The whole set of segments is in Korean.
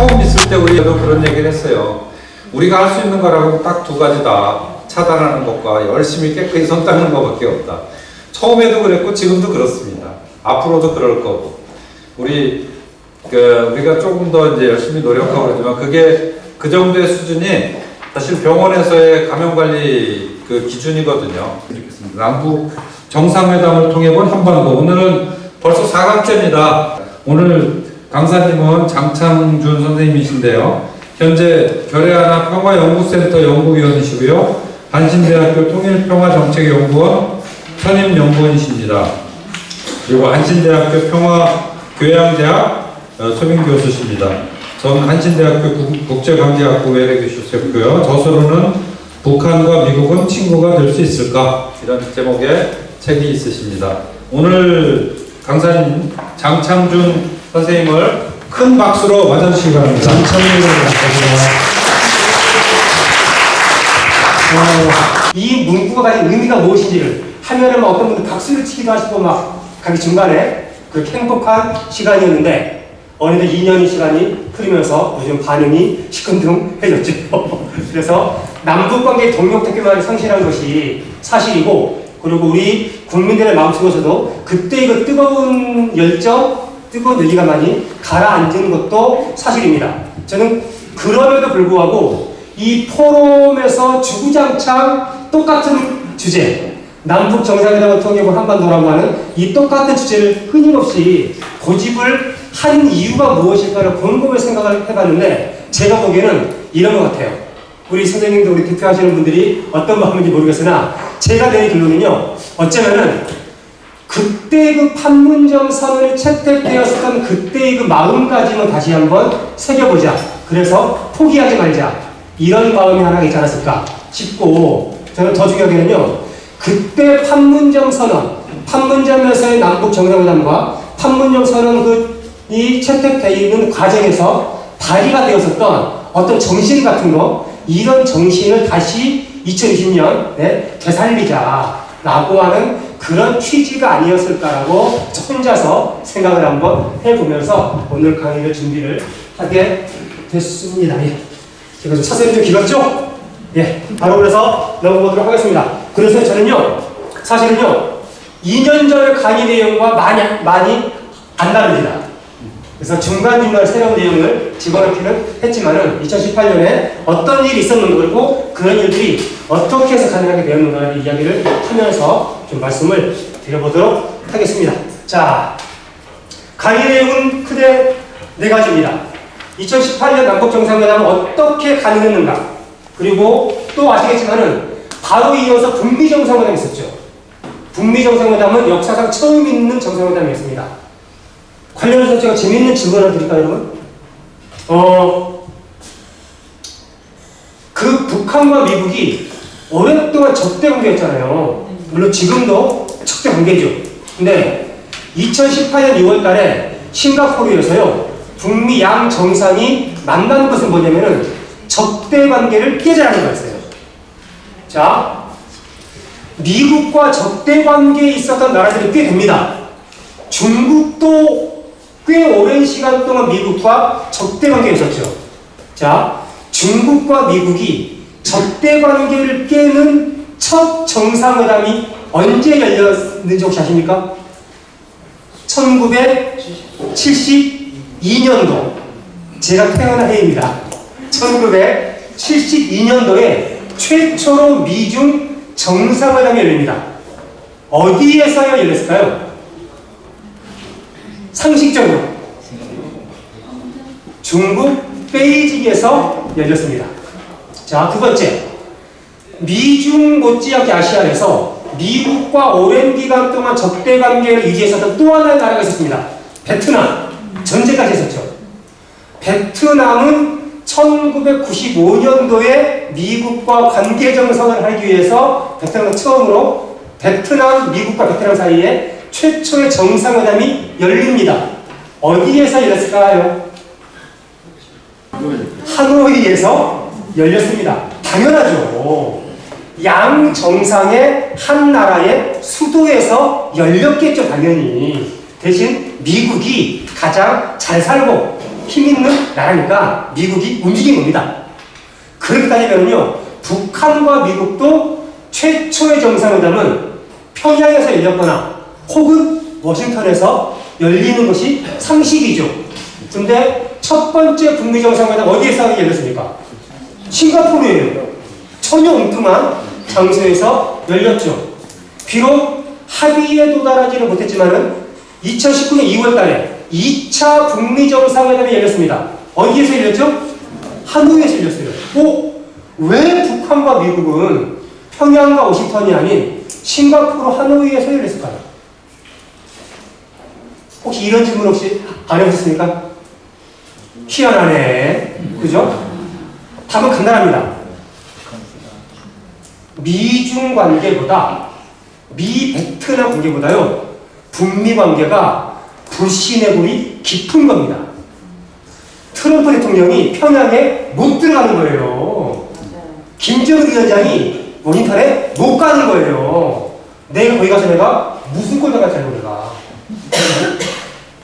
처음 있을 때 우리도 그런 얘기를 했어요. 우리가 할 수 있는 거라고 딱 두 가지다. 차단하는 것과 열심히 깨끗이 손 닦는 것밖에 없다. 처음에도 그랬고 지금도 그렇습니다. 앞으로도 그럴 거고. 우리가 조금 더 이제 열심히 노력하고 그러지만 그게 그 정도의 수준이 사실 병원에서의 감염관리 그 기준이거든요. 남북 정상회담을 통해 본 한반도. 오늘은 벌써 4강째입니다. 오늘 강사님은 장창준 선생님이신데요. 현재 결의하나 평화연구센터 연구위원이시고요. 한신대학교 통일평화정책연구원 선임연구원이십니다. 그리고 한신대학교 평화교양대학 소민교수십니다. 전 한신대학교 국제관계학부 외래교수였고요. 저서로는 북한과 미국은 친구가 될 수 있을까? 이런 제목의 책이 있으십니다. 오늘 강사님 장창준 선생님을 큰 박수로 맞아주시기 바랍니다. 이 문구가 가진 의미가 무엇인지를 하면은 어떤 분들 박수를 치기도 하시고 막 가기 중간에 그렇게 행복한 시간이었는데 어느덧 2년의 시간이 흐르면서 요즘 반응이 시큰둥해졌죠. 그래서 남북관계의 동력특별만이 성실한 것이 사실이고, 그리고 우리 국민들의 마음속에서도 그때 그 뜨거운 열정, 뜨거운 열기가 많이 가라앉은 것도 사실입니다. 저는 그럼에도 불구하고 이 포럼에서 주구장창 똑같은 주제, 남북 정상회담을 통해 본 한반도라고 하는 이 똑같은 주제를 끊임없이 고집을 한 이유가 무엇일까를 곰곰이 생각을 해봤는데, 제가 보기에는 이런 것 같아요. 우리 선생님도 우리 대표하시는 분들이 어떤 마음인지 모르겠으나 제가 내린 결론은요, 어쩌면은 그때 그 판문점 선언이 채택되었던 그때의 그 마음가짐을 다시 한번 새겨보자. 그래서 포기하지 말자. 이런 마음이 하나 있지 않았을까 싶고, 저는 더 중요하게는요, 그때 판문점 선언, 판문점에서의 남북 정상회담과 판문점 선언이 채택되어 있는 과정에서 발휘가 되었었던 어떤 정신 같은 거, 이런 정신을 다시 2020년 되살리자라고 하는 그런 취지가 아니었을까라고 혼자서 생각을 한번 해보면서 오늘 강의를 준비를 하게 됐습니다. 예. 제가 좀 사설이 좀 길었죠? 예. 바로 그래서 넘어보도록 하겠습니다. 그래서 저는요, 사실은요, 2년 전의 강의 내용과 많이 안 다릅니다. 그래서 중간중간 새로운 내용을 집어넣기는 했지만은 2018년에 어떤 일이 있었는가, 그리고 그런 일들이 어떻게 해서 가능하게 되었는가를 이야기를 하면서 좀 말씀을 드려보도록 하겠습니다. 자, 강의 내용은 크게 4가지입니다. 2018년 남북정상회담은 어떻게 가능했는가, 그리고 또 아시겠지만은 바로 이어서 북미 정상회담이 있었죠. 북미 정상회담은 역사상 처음 있는 정상회담이었습니다. 관련해서 제가 재미있는 질문을 드릴까요, 여러분? 그 북한과 미국이 오랫동안 적대 관계였잖아요. 물론 지금도 적대 관계죠. 근데 2018년 6월 달에 싱가포르에서요, 북미 양 정상이 만나는 것은 뭐냐면은 적대 관계를 깨자라는 거였어요. 자, 미국과 적대 관계에 있었던 나라들이 꽤 됩니다. 중국도 꽤 오랜 시간 동안 미국과 적대 관계에 있었죠. 자, 중국과 미국이 적대 관계를 깨는 첫 정상회담이 언제 열렸는지 혹시 아십니까? 1972년도. 제가 태어난 해입니다. 1972년도에 최초로 미중 정상회담이 열립니다. 어디에서 열렸을까요? 상식적으로 중국 베이징에서 열렸습니다. 자, 두 번째, 미중 못지않게 아시아에서 미국과 오랜 기간 동안 적대 관계를 유지했었던 또 하나의 나라가 있었습니다. 베트남. 전쟁까지 했었죠. 베트남은 1995년도에 미국과 관계 정상을 하기 위해서 베트남은 처음으로 미국과 베트남 사이에 최초의 정상회담이 열립니다. 어디에서 열렸을까요? 하노이에서 열렸습니다. 당연하죠. 양 정상의 한 나라의 수도에서 열렸겠죠, 당연히. 대신 미국이 가장 잘 살고 힘 있는 나라니까 미국이 움직인 겁니다. 그렇게 따지면요, 북한과 미국도 최초의 정상회담은 평양에서 열렸거나 혹은 워싱턴에서 열리는 것이 상식이죠. 근데 첫 번째 북미 정상회담 어디에서 열렸습니까? 싱가포르예요. 전혀 엉뚱한 장소에서 열렸죠. 비록 합의에 도달하지는 못했지만은 2019년 2월 달에 2차 북미 정상회담이 열렸습니다. 어디에서 열렸죠? 하노이에서 열렸어요. 왜 북한과 미국은 평양과 워싱턴이 아닌 싱가포르 하노이에서 열렸을까요? 혹시 이런 질문 혹시 안 해보셨습니까? 희한하네. 그죠? 답은 간단합니다. 미중 관계보다 미-베트남 관계보다요, 북미 관계가 불신해보이 깊은 겁니다. 트럼프 대통령이 평양에 못 들어가는 거예요. 김정은 위원장이 워싱턴에 못 가는 거예요. 내가 거기 가서 내가 무슨 꼴 당할지 알고 내가.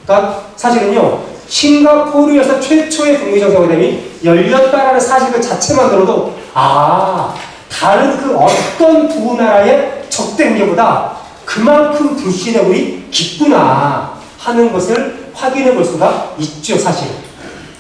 그러니까 사실은요, 싱가포르에서 최초의 북미 정상회담이 열렸다라는 사실 자체만 들어도 다른 그 어떤 두 나라의 적대 관계보다 그만큼 불신해보이 깊구나 하는 것을 확인해 볼 수가 있죠, 사실.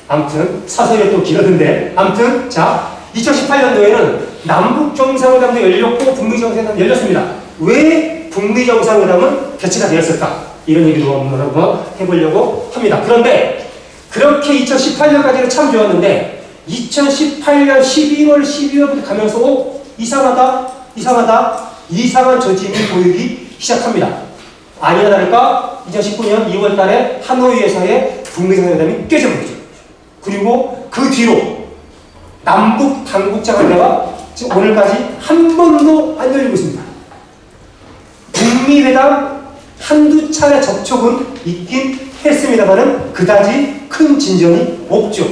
아무튼 사설이 또 길었는데, 아무튼 자, 2018년도에는 남북 정상회담도 열렸고 북미 정상회담도 열렸습니다. 왜 북미 정상회담은 개최가 되었을까? 이런 얘기도 한번 해보려고 합니다. 그런데 그렇게 2018년까지는 참 좋았는데 2018년 11월, 12월부터 가면서 이상한 조짐이 보이기 시작합니다. 아니나 다를까 2019년 2월 달에 하노이에서의 북미 정상회담이 깨져버리죠. 그리고 그 뒤로 남북 당국장관회가 지금 오늘까지 한 번도 안 열리고 있습니다. 북미회담 한두 차례 접촉은 있긴 했습니다만은 그다지 큰 진전이 없죠.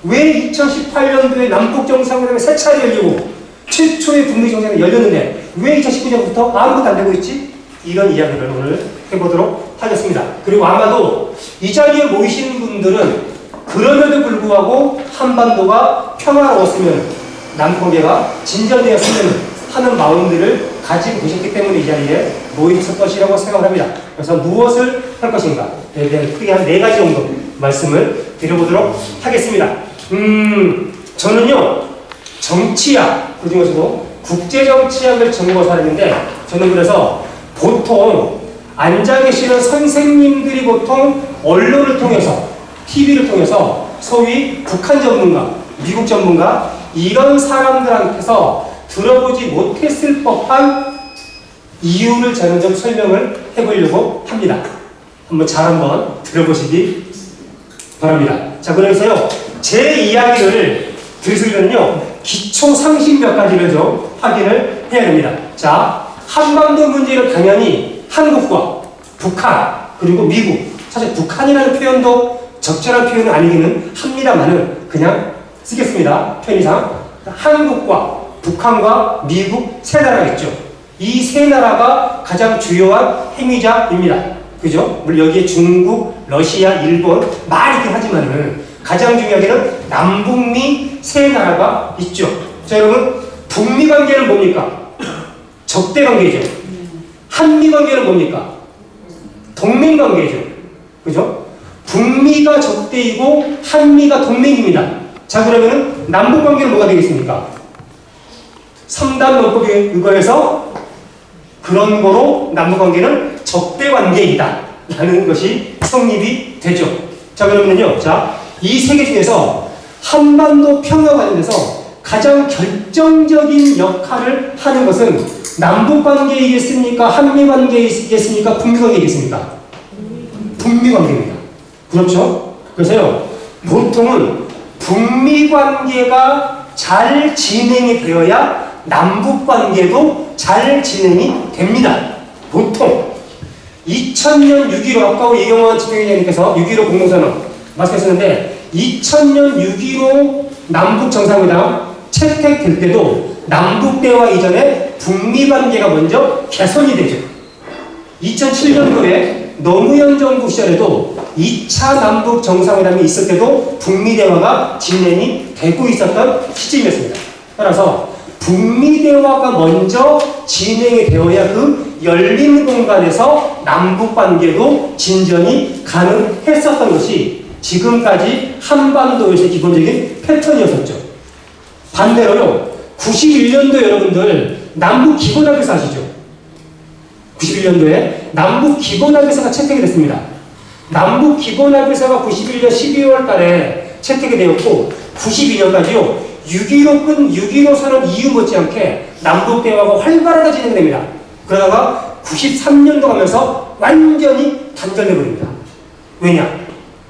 왜 2018년도에 남북 정상회담이 세 차례 열리고 최초의 북미 정상회담이 열렸는데 왜 2019년부터 아무것도 안 되고 있지? 이런 이야기를 오늘 해보도록 하겠습니다. 그리고 아마도 이 자리에 모이신 분들은 그럼에도 불구하고 한반도가 평화로웠으면 남북관계가 진전되었으면 하는 마음들을 가지고 계셨기 때문에 이 자리에 모이셨을 것이라고 생각을 합니다. 그래서 무엇을 할 것인가에 대한 크게 한 4가지 정도 말씀을 드려보도록 하겠습니다. 저는요, 정치학, 그 중에서도 국제정치학을 전공해서 하는데, 저는 그래서 보통 앉아 계시는 선생님들이 보통 언론을 통해서, TV를 통해서 소위 북한 전문가, 미국 전문가, 이런 사람들한테서 들어보지 못했을 법한 이유를 저는 좀 설명을 해보려고 합니다. 한번 들어보시기 바랍니다. 자, 그래서요, 제 이야기를 들으시려면요, 기초 상식 몇 가지를 좀 확인을 해야 됩니다. 자, 한반도 문제는 당연히 한국과 북한, 그리고 미국, 사실 북한이라는 표현도 적절한 표현은 아니기는 합니다만은 그냥 쓰겠습니다. 편의상. 한국과 북한과 미국 세 나라가 있죠. 이 세 나라가 가장 주요한 행위자입니다. 그죠? 물론 여기에 중국, 러시아, 일본 많이 있긴 하지만은 가장 중요한 게는 남북미 세 나라가 있죠. 자, 여러분, 북미 관계는 뭡니까? 적대 관계죠. 한미 관계는 뭡니까? 동맹 관계죠. 그죠? 북미가 적대이고 한미가 동맹입니다. 자, 그러면은 남북 관계는 뭐가 되겠습니까? 3단 논법에 의거해서 그런 거로 남북 관계는 적대 관계이다 라는 것이 성립이 되죠. 자, 그러면요, 자, 이 세 개 중에서 한반도 평화 관련해서 가장 결정적인 역할을 하는 것은 남북 관계이겠습니까? 한미 관계이겠습니까? 북미 관계이겠습니까? 북미 관계입니다. 그렇죠? 그래서요, 보통은 북미 관계가 잘 진행이 되어야 남북 관계도 잘 진행이 됩니다. 보통 2000년 6.15 아까 우리 이경원 집행위원장님께서 6.15 공동선언 말씀하셨는데 2000년 6.15 남북 정상회담 채택될 때도 남북 대화 이전에 북미 관계가 먼저 개선이 되죠. 2007년도에 노무현 정부 시절에도 2차 남북 정상회담이 있을 때도 북미 대화가 진행이 되고 있었던 시점이었습니다. 따라서 북미 대화가 먼저 진행이 되어야 그 열린 공간에서 남북 관계도 진전이 가능했었던 것이 지금까지 한반도에서의 기본적인 패턴이었었죠. 반대로요, 91년도 여러분들 남북 기본합의서 아시죠? 91년도에 남북 기본합의서가 채택이 됐습니다. 남북 기본합의서가 91년 12월 달에 채택이 되었고 92년까지요 6.15 선언 이후 못지않게 남북 대화가 활발하게 진행됩니다. 그러다가 93년도 가면서 완전히 단절돼 버립니다. 왜냐?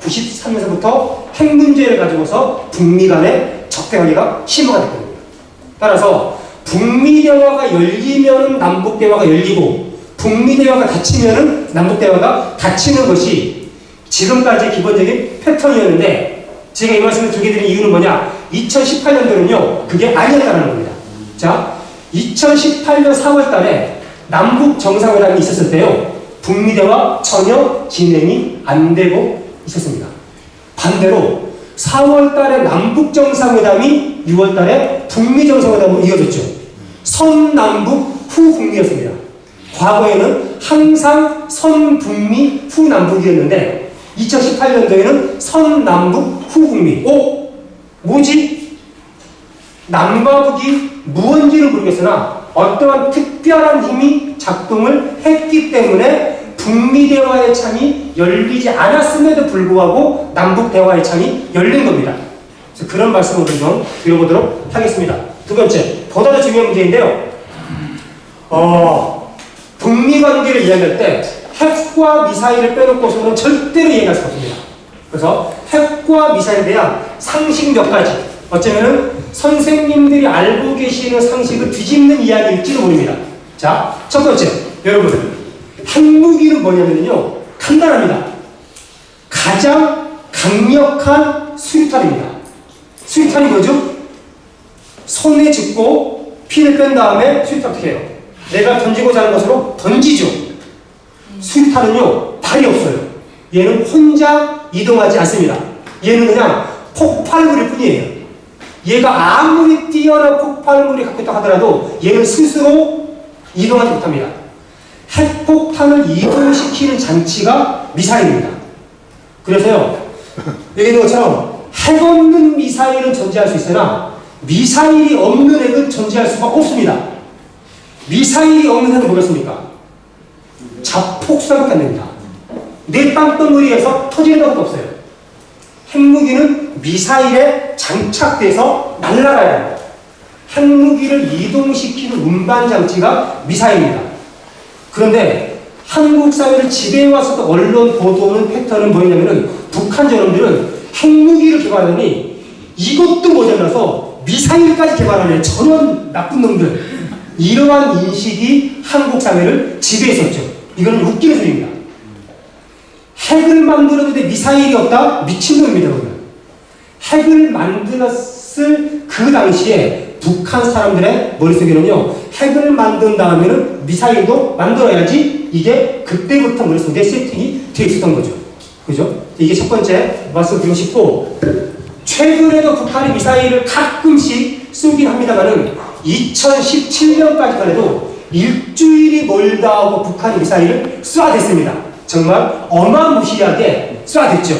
93년서부터 핵 문제를 가지고서 북미 간의 적대관계가 심화가 됐거든요. 따라서 북미 대화가 열리면 남북 대화가 열리고 북미 대화가 닫히면은 남북 대화가 닫히는 것이 지금까지 기본적인 패턴이었는데 제가 이 말씀을 드리게 드린 이유는 뭐냐? 2018년도는요 그게 아니었다는 겁니다. 자, 2018년 4월 달에 남북 정상회담이 있었을 때요 북미 대화 전혀 진행이 안 되고 있었습니다. 반대로 4월 달에 남북 정상회담이 6월 달에 북미 정상회담으로 이어졌죠. 선남북 후북미였습니다. 과거에는 항상 선북미 후남북이었는데 2018년도에는 선남북 후북미. 뭐지? 남과 북이 무언지는 모르겠으나 어떠한 특별한 힘이 작동을 했기 때문에 북미 대화의 창이 열리지 않았음에도 불구하고 남북 대화의 창이 열린 겁니다. 그래서 그런 말씀을 좀 드려보도록 하겠습니다. 두 번째, 보다 더 중요한 문제인데요. 북미 관계를 이야기할 때 핵과 미사일을 빼놓고서는 절대로 이해할 수 없습니다. 그래서 핵과 미사일에 대한 상식 몇 가지, 어쩌면은 선생님들이 알고 계시는 상식을 뒤집는 이야기일지도 모릅니다. 자, 첫 번째, 여러분, 핵무기는 뭐냐면요, 간단합니다. 가장 강력한 수류탄입니다. 수류탄이 뭐죠? 손에 짚고 핀을 뺀 다음에 수류탄 어떻게 해요? 내가 던지고자 하는 것으로 던지죠. 수류탄은요, 발이 없어요. 얘는 혼자 이동하지 않습니다. 얘는 그냥 폭발물일 뿐이에요. 얘가 아무리 뛰어난 폭발물이 갖고 있다 하더라도 얘는 스스로 이동하지 못합니다. 핵폭탄을 이동시키는 장치가 미사일입니다. 그래서요, 여기 있는 것처럼 핵 없는 미사일은 존재할 수 있으나 미사일이 없는 핵은 존재할 수가 없습니다. 미사일이 없는 핵은 뭐겠습니까? 자폭수밖에 안 됩니다. 내 땅덩어리에서 터지는 것도 없어요. 핵무기는 미사일에 장착돼서 날아가야 합니다. 핵무기를 이동시키는 운반 장치가 미사일입니다. 그런데 한국 사회를 지배해왔었던 언론 보도는 패턴은 뭐냐면은 북한 저놈들은 핵무기를 개발하니 이것도 모자라서 미사일까지 개발하는 저런 나쁜 놈들, 이러한 인식이 한국 사회를 지배했었죠. 이거는 웃기는 소리입니다. 핵을 만들었는데 미사일이 없다? 미친놈입니다. 그러면. 핵을 만들었을 그 당시에 북한 사람들의 머릿속에는요, 핵을 만든 다음에는 미사일도 만들어야지, 이게 그때부터 머릿속에 세팅이 되어 있었던 거죠. 그죠? 이게 첫 번째 말씀드리고 싶고, 최근에도 북한이 미사일을 가끔씩 쏘긴 합니다만은 2017년까지만 해도 일주일이 멀다 하고 북한이 미사일을 쏴댔습니다. 정말 어마무시하게 쏴댔죠.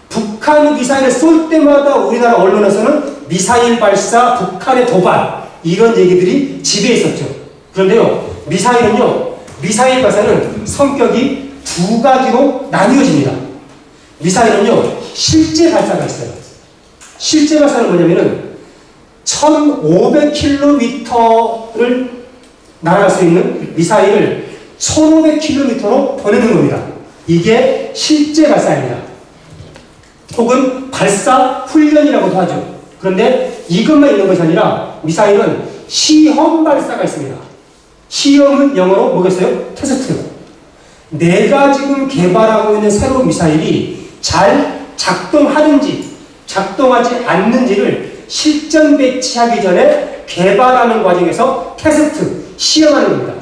북한이 미사일을 쏠 때마다 우리나라 언론에서는 미사일 발사, 북한의 도발, 이런 얘기들이 지배했었죠. 그런데요, 미사일은요, 미사일 발사는 성격이 두 가지로 나뉘어집니다. 미사일은요, 실제 발사가 있어요. 실제 발사는 뭐냐면은 1500km를 날아갈 수 있는 미사일을 1500km로 보내는 겁니다. 이게 실제 발사입니다. 혹은 발사 훈련이라고도 하죠. 그런데 이것만 있는 것이 아니라 미사일은 시험 발사가 있습니다. 시험은 영어로 뭐겠어요? 테스트. 내가 지금 개발하고 있는 새로운 미사일이 잘 작동하는지 작동하지 않는지를 실전 배치하기 전에 개발하는 과정에서 테스트, 시험하는 겁니다.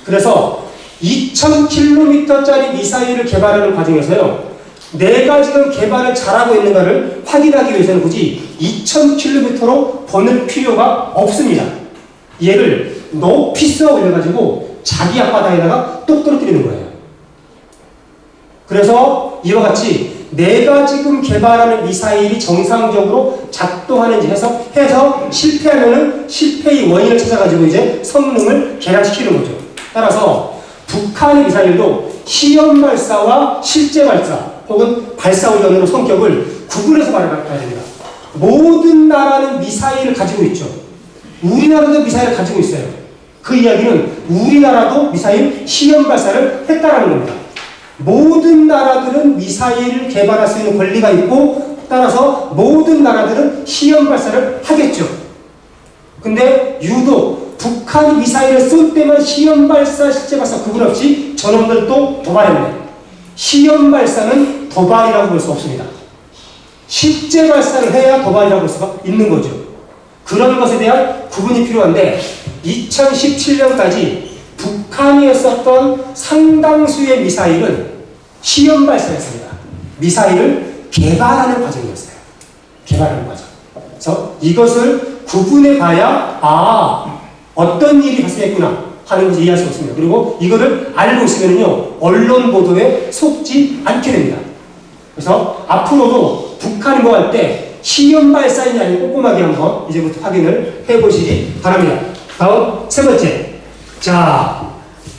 그래서 2000km짜리 미사일을 개발하는 과정에서요, 내가 지금 개발을 잘하고 있는가를 확인하기 위해서는 굳이 2000km로 보낼 필요가 없습니다. 얘를 높이 쏘아 올려가지고 자기 앞바다에다가 똑 떨어뜨리는 거예요. 그래서 이와 같이 내가 지금 개발하는 미사일이 정상적으로 작동하는지 해서 실패하면은 실패의 원인을 찾아가지고 이제 성능을 개량시키는 거죠. 따라서 북한의 미사일도 시험 발사와 실제 발사 혹은 발사 훈련으로 성격을 구분해서 말해야 됩니다. 모든 나라는 미사일을 가지고 있죠. 우리나라도 미사일을 가지고 있어요. 그 이야기는 우리나라도 미사일 시험 발사를 했다라는 겁니다. 모든 나라들은 미사일을 개발할 수 있는 권리가 있고 따라서 모든 나라들은 시험 발사를 하겠죠. 근데 유독 북한이 미사일을 쏠 때만 시험 발사, 실제 발사 구분 없이 저놈들도 도발했네. 시험 발사는 도발이라고 볼 수 없습니다. 실제 발사를 해야 도발이라고 볼 수가 있는 거죠. 그런 것에 대한 구분이 필요한데 2017년까지 북한이 했었던 상당수의 미사일은 시험 발사였습니다. 미사일을 개발하는 과정이었어요. 개발하는 과정. 그래서 이것을 구분해 봐야 어떤 일이 발생했구나 하는 것을 이해할 수 있습니다. 그리고 이거를 알고 있으면요 언론 보도에 속지 않게 됩니다. 그래서 앞으로도 북한이 뭐 할 때 시험 발사인지 아니면 꼼꼼하게 한번 이제부터 확인을 해보시기 바랍니다. 다음 세 번째. 자,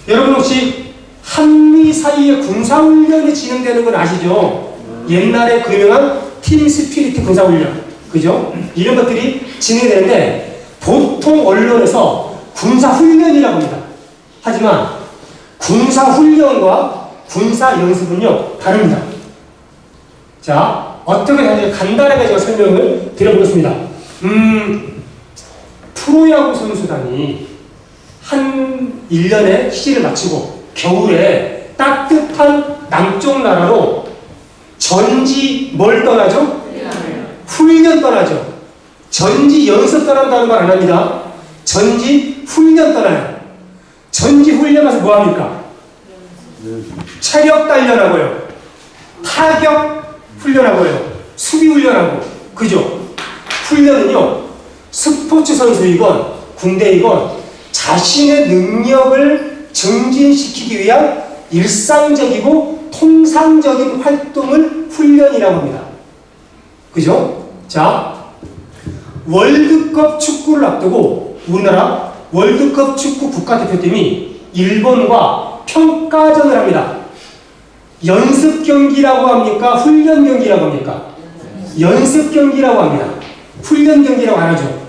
여러분 혹시 한미 사이에 군사훈련이 진행되는 건 아시죠? 옛날에 그 유명한 팀 스피리트 군사훈련. 그죠? 이런 것들이 진행되는데 보통 언론에서 군사훈련이라고 합니다. 하지만 군사훈련과 군사연습은요 다릅니다. 자, 어떻게 다른지 간단하게 제가 설명을 드려보겠습니다. 프로야구 선수단이 한 1년의 시즌을 마치고 겨울에 따뜻한 남쪽 나라로 전지 뭘 떠나죠? 훈련 떠나죠. 전지 연습 떠난다는 말 안 합니다. 전지 훈련 떠나요. 전지 훈련 가서 뭐 합니까? 체력 단련하고요. 타격 훈련하고요. 수비 훈련하고. 그죠? 훈련은요, 스포츠 선수이건 군대이건 자신의 능력을 증진시키기 위한 일상적이고 통상적인 활동을 훈련이라고 합니다. 그죠? 자, 월드컵 축구를 앞두고 우리나라 월드컵 축구 국가대표팀이 일본과 평가전을 합니다. 연습 경기라고 합니까? 훈련 경기라고 합니까? 연습 경기라고 합니다. 훈련 경기라고 안 하죠.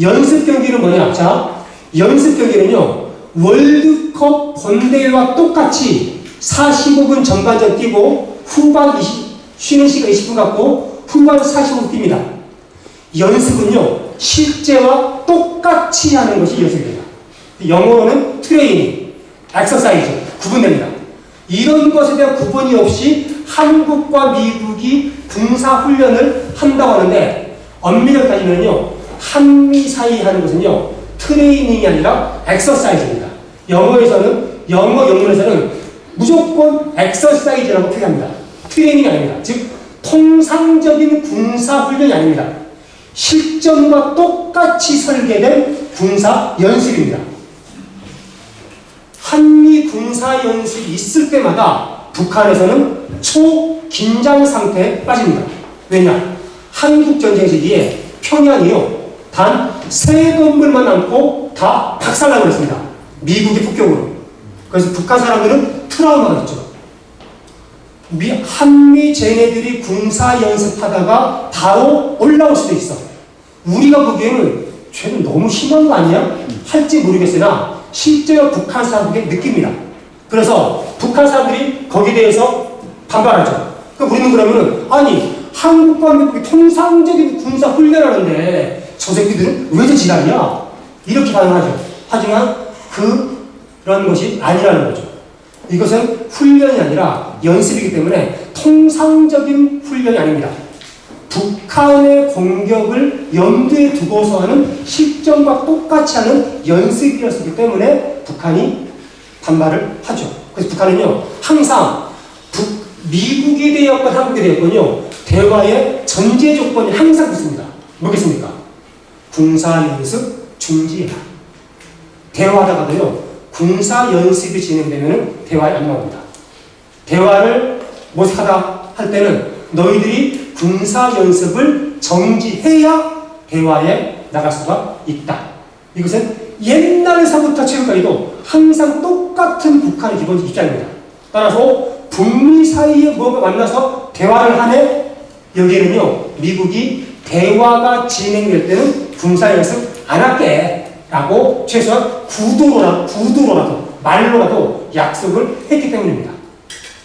연습 경기는 뭐냐? 자, 연습 경기는요, 월드컵 본대회와 똑같이 45분 전반전 뛰고 후반 쉬는 시간 20분 갖고 후반 45분 뜁니다. 연습은요, 실제와 똑같이 하는 것이 연습입니다. 영어로는 트레이닝, 엑서사이즈, 구분됩니다. 이런 것에 대한 구분이 없이 한국과 미국이 군사훈련을 한다고 하는데 엄밀히 따지면요, 한미 사이 하는 것은요, 트레이닝이 아니라 엑서사이즈입니다. 영어 영문에서는 무조건 엑서사이즈라고 표현합니다. 트레이닝이 아닙니다. 즉, 통상적인 군사훈련이 아닙니다. 실전과 똑같이 설계된 군사 연습입니다. 한미 군사 연습이 있을 때마다 북한에서는 초긴장 상태에 빠집니다. 왜냐? 한국 전쟁 시기에 평양이요, 단 3건물만 남고 다 박살나고 그랬습니다. 미국의 폭격으로. 그래서 북한 사람들은 트라우마가 있죠. 한미 쟤네들이 군사 연습하다가 바로 올라올 수도 있어. 우리가 보기에는 쟤는 너무 심한 거 아니야? 할지 모르겠으나 실제로 북한 사람들이 느낍니다. 그래서 북한 사람들이 거기에 대해서 반발하죠. 그러니까 우리는 그러면은 아니 한국과 미국이 통상적인 군사 훈련하는데 저 새끼들은 왜 저 지랄이야? 이렇게 반응하죠. 하지만 그런 것이 아니라는 거죠. 이것은 훈련이 아니라 연습이기 때문에 통상적인 훈련이 아닙니다. 북한의 공격을 염두에 두고서 하는 실전과 똑같이 하는 연습이었기 때문에 북한이 반발을 하죠. 그래서 북한은요, 항상 미국이 되었건 한국이 되었건요, 대화의 전제 조건이 항상 있습니다. 뭐겠습니까? 군사연습 중지해라. 대화하다가도요, 군사연습이 진행되면 대화에 안 나옵니다. 대화를 모색하다 할 때는 너희들이 군사연습을 정지해야 대화에 나갈 수가 있다. 이것은 옛날에서부터 지금까지도 항상 똑같은 북한의 기본 입장입니다. 따라서 북미 사이에 뭐가 만나서 대화를 하네? 여기에는요, 미국이 대화가 진행될 때는 군사연습 안 할게 라고 최소한 구도로라도 말로라도 약속을 했기 때문입니다.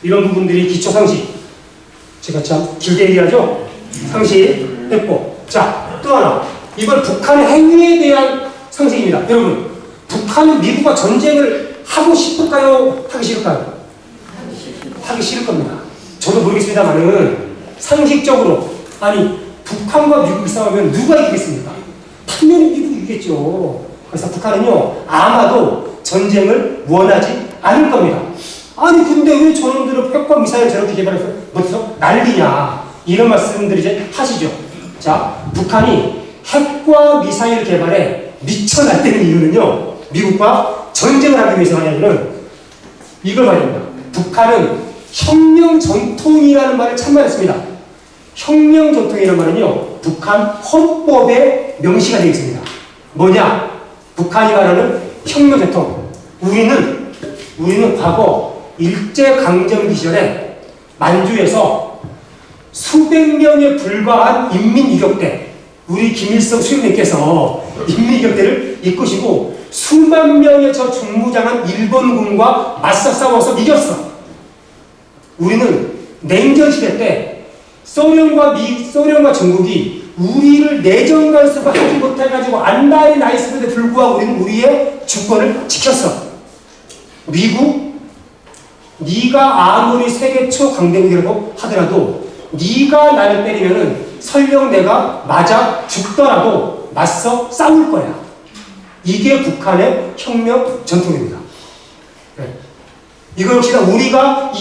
이런 부분들이 기초상식, 제가 참 길게 얘기하죠? 상식 했고, 자, 또 하나, 이번 북한의 행위에 대한 상식입니다. 여러분, 북한은 미국과 전쟁을 하고 싶을까요? 하기 싫을까요? 하기 싫을 겁니다. 저도 모르겠습니다만은 상식적으로, 아니 북한과 미국이 싸우면 누가 이기겠습니까? 당연히 미국이 이기겠죠. 그래서 북한은요, 아마도 전쟁을 원하지 않을 겁니다. 아니 근데 왜 저놈들은 핵과 미사일 저렇게 개발해서 뭐서 난리냐, 이런 말씀들 이제 하시죠. 자, 북한이 핵과 미사일 개발에 미쳐 날뛰는 이유는요, 미국과 전쟁을 하기 위해서 하는 이유는 이걸 말입니다. 북한은 혁명 전통이라는 말을 참말했습니다. 혁명 전통이라는 말은요, 북한 헌법에 명시가 되어 있습니다. 뭐냐? 북한이 말하는 혁명 전통. 우리는 과거 일제강점기 시절에 만주에서 수백 명에 불과한 인민이격대, 우리 김일성 수령님께서 인민이격대를 이끄시고 수만 명의 저 중무장한 일본군과 맞서 싸워서 이겼어. 우리는 냉전시대 때 소련과 중국이 우리를 내전 간섭을 하지 못해가지고 안달이 나 있음에도 불구하고 우리는 우리의 주권을 지켰어. 미국, 네가 아무리 세계 초강대국이라고 하더라도 네가 나를 때리면은 설령 내가 맞아 죽더라도 맞서 싸울 거야. 이게 북한의 혁명 전통입니다. 네. 이거 역시나 우리가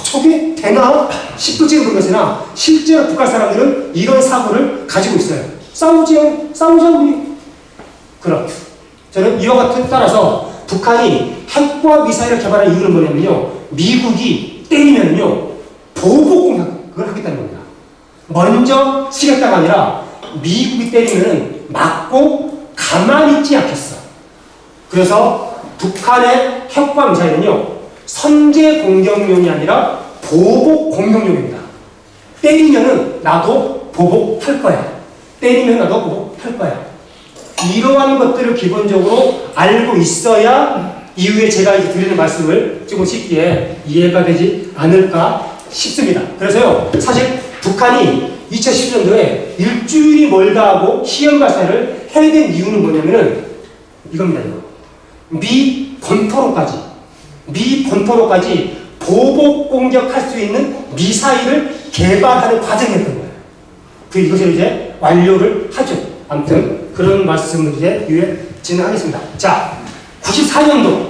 저게 되나 싶을지 모르겠으나 실제로 북한 사람들은 이런 사고를 가지고 있어요. 싸우자 우리. 그럼 저는 이와 같은 따라서 북한이 핵과 미사일을 개발한 이유는 뭐냐면요, 미국이 때리면요 보복 공격을 하겠다는 겁니다. 먼저 치겠다가 아니라 미국이 때리면은 맞고 가만히 있지 않겠어. 그래서 북한의 핵과 미사일은요, 선제 공격용이 아니라 보복 공격용입니다. 때리면은 나도 보복할 거야. 때리면 나도 보복할 거야. 이러한 것들을 기본적으로 알고 있어야 이후에 제가 이제 드리는 말씀을 조금 쉽게 이해가 되지 않을까 싶습니다. 그래서요, 사실 북한이 2010년도에 일주일이 멀다 하고 시험 발사를 해야 된 이유는 뭐냐면은 이겁니다. 미 본토로까지 보복 공격할 수 있는 미사일을 개발하는 과정이었던 거예요. 이것을 이제 완료를 하죠. 아무튼 그런 말씀을 이제 이후에 진행하겠습니다. 자, 94년도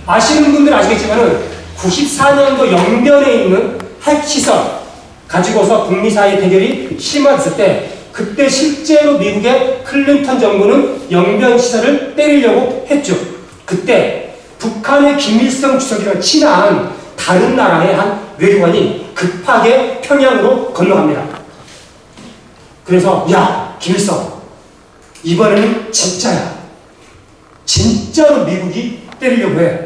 아시는 분들 아시겠지만은 94년도 영변에 있는 핵시설 가지고서 북미 사이 대결이 심화됐을 때, 그때 실제로 미국의 클린턴 정부는 영변 시설을 때리려고 했죠. 그때 북한의 김일성 주석이랑 친한 다른 나라의 한 외교관이 급하게 평양으로 건너갑니다. 그래서 야, 김일성 이번에는 진짜야. 진짜로 미국이 때리려고 해.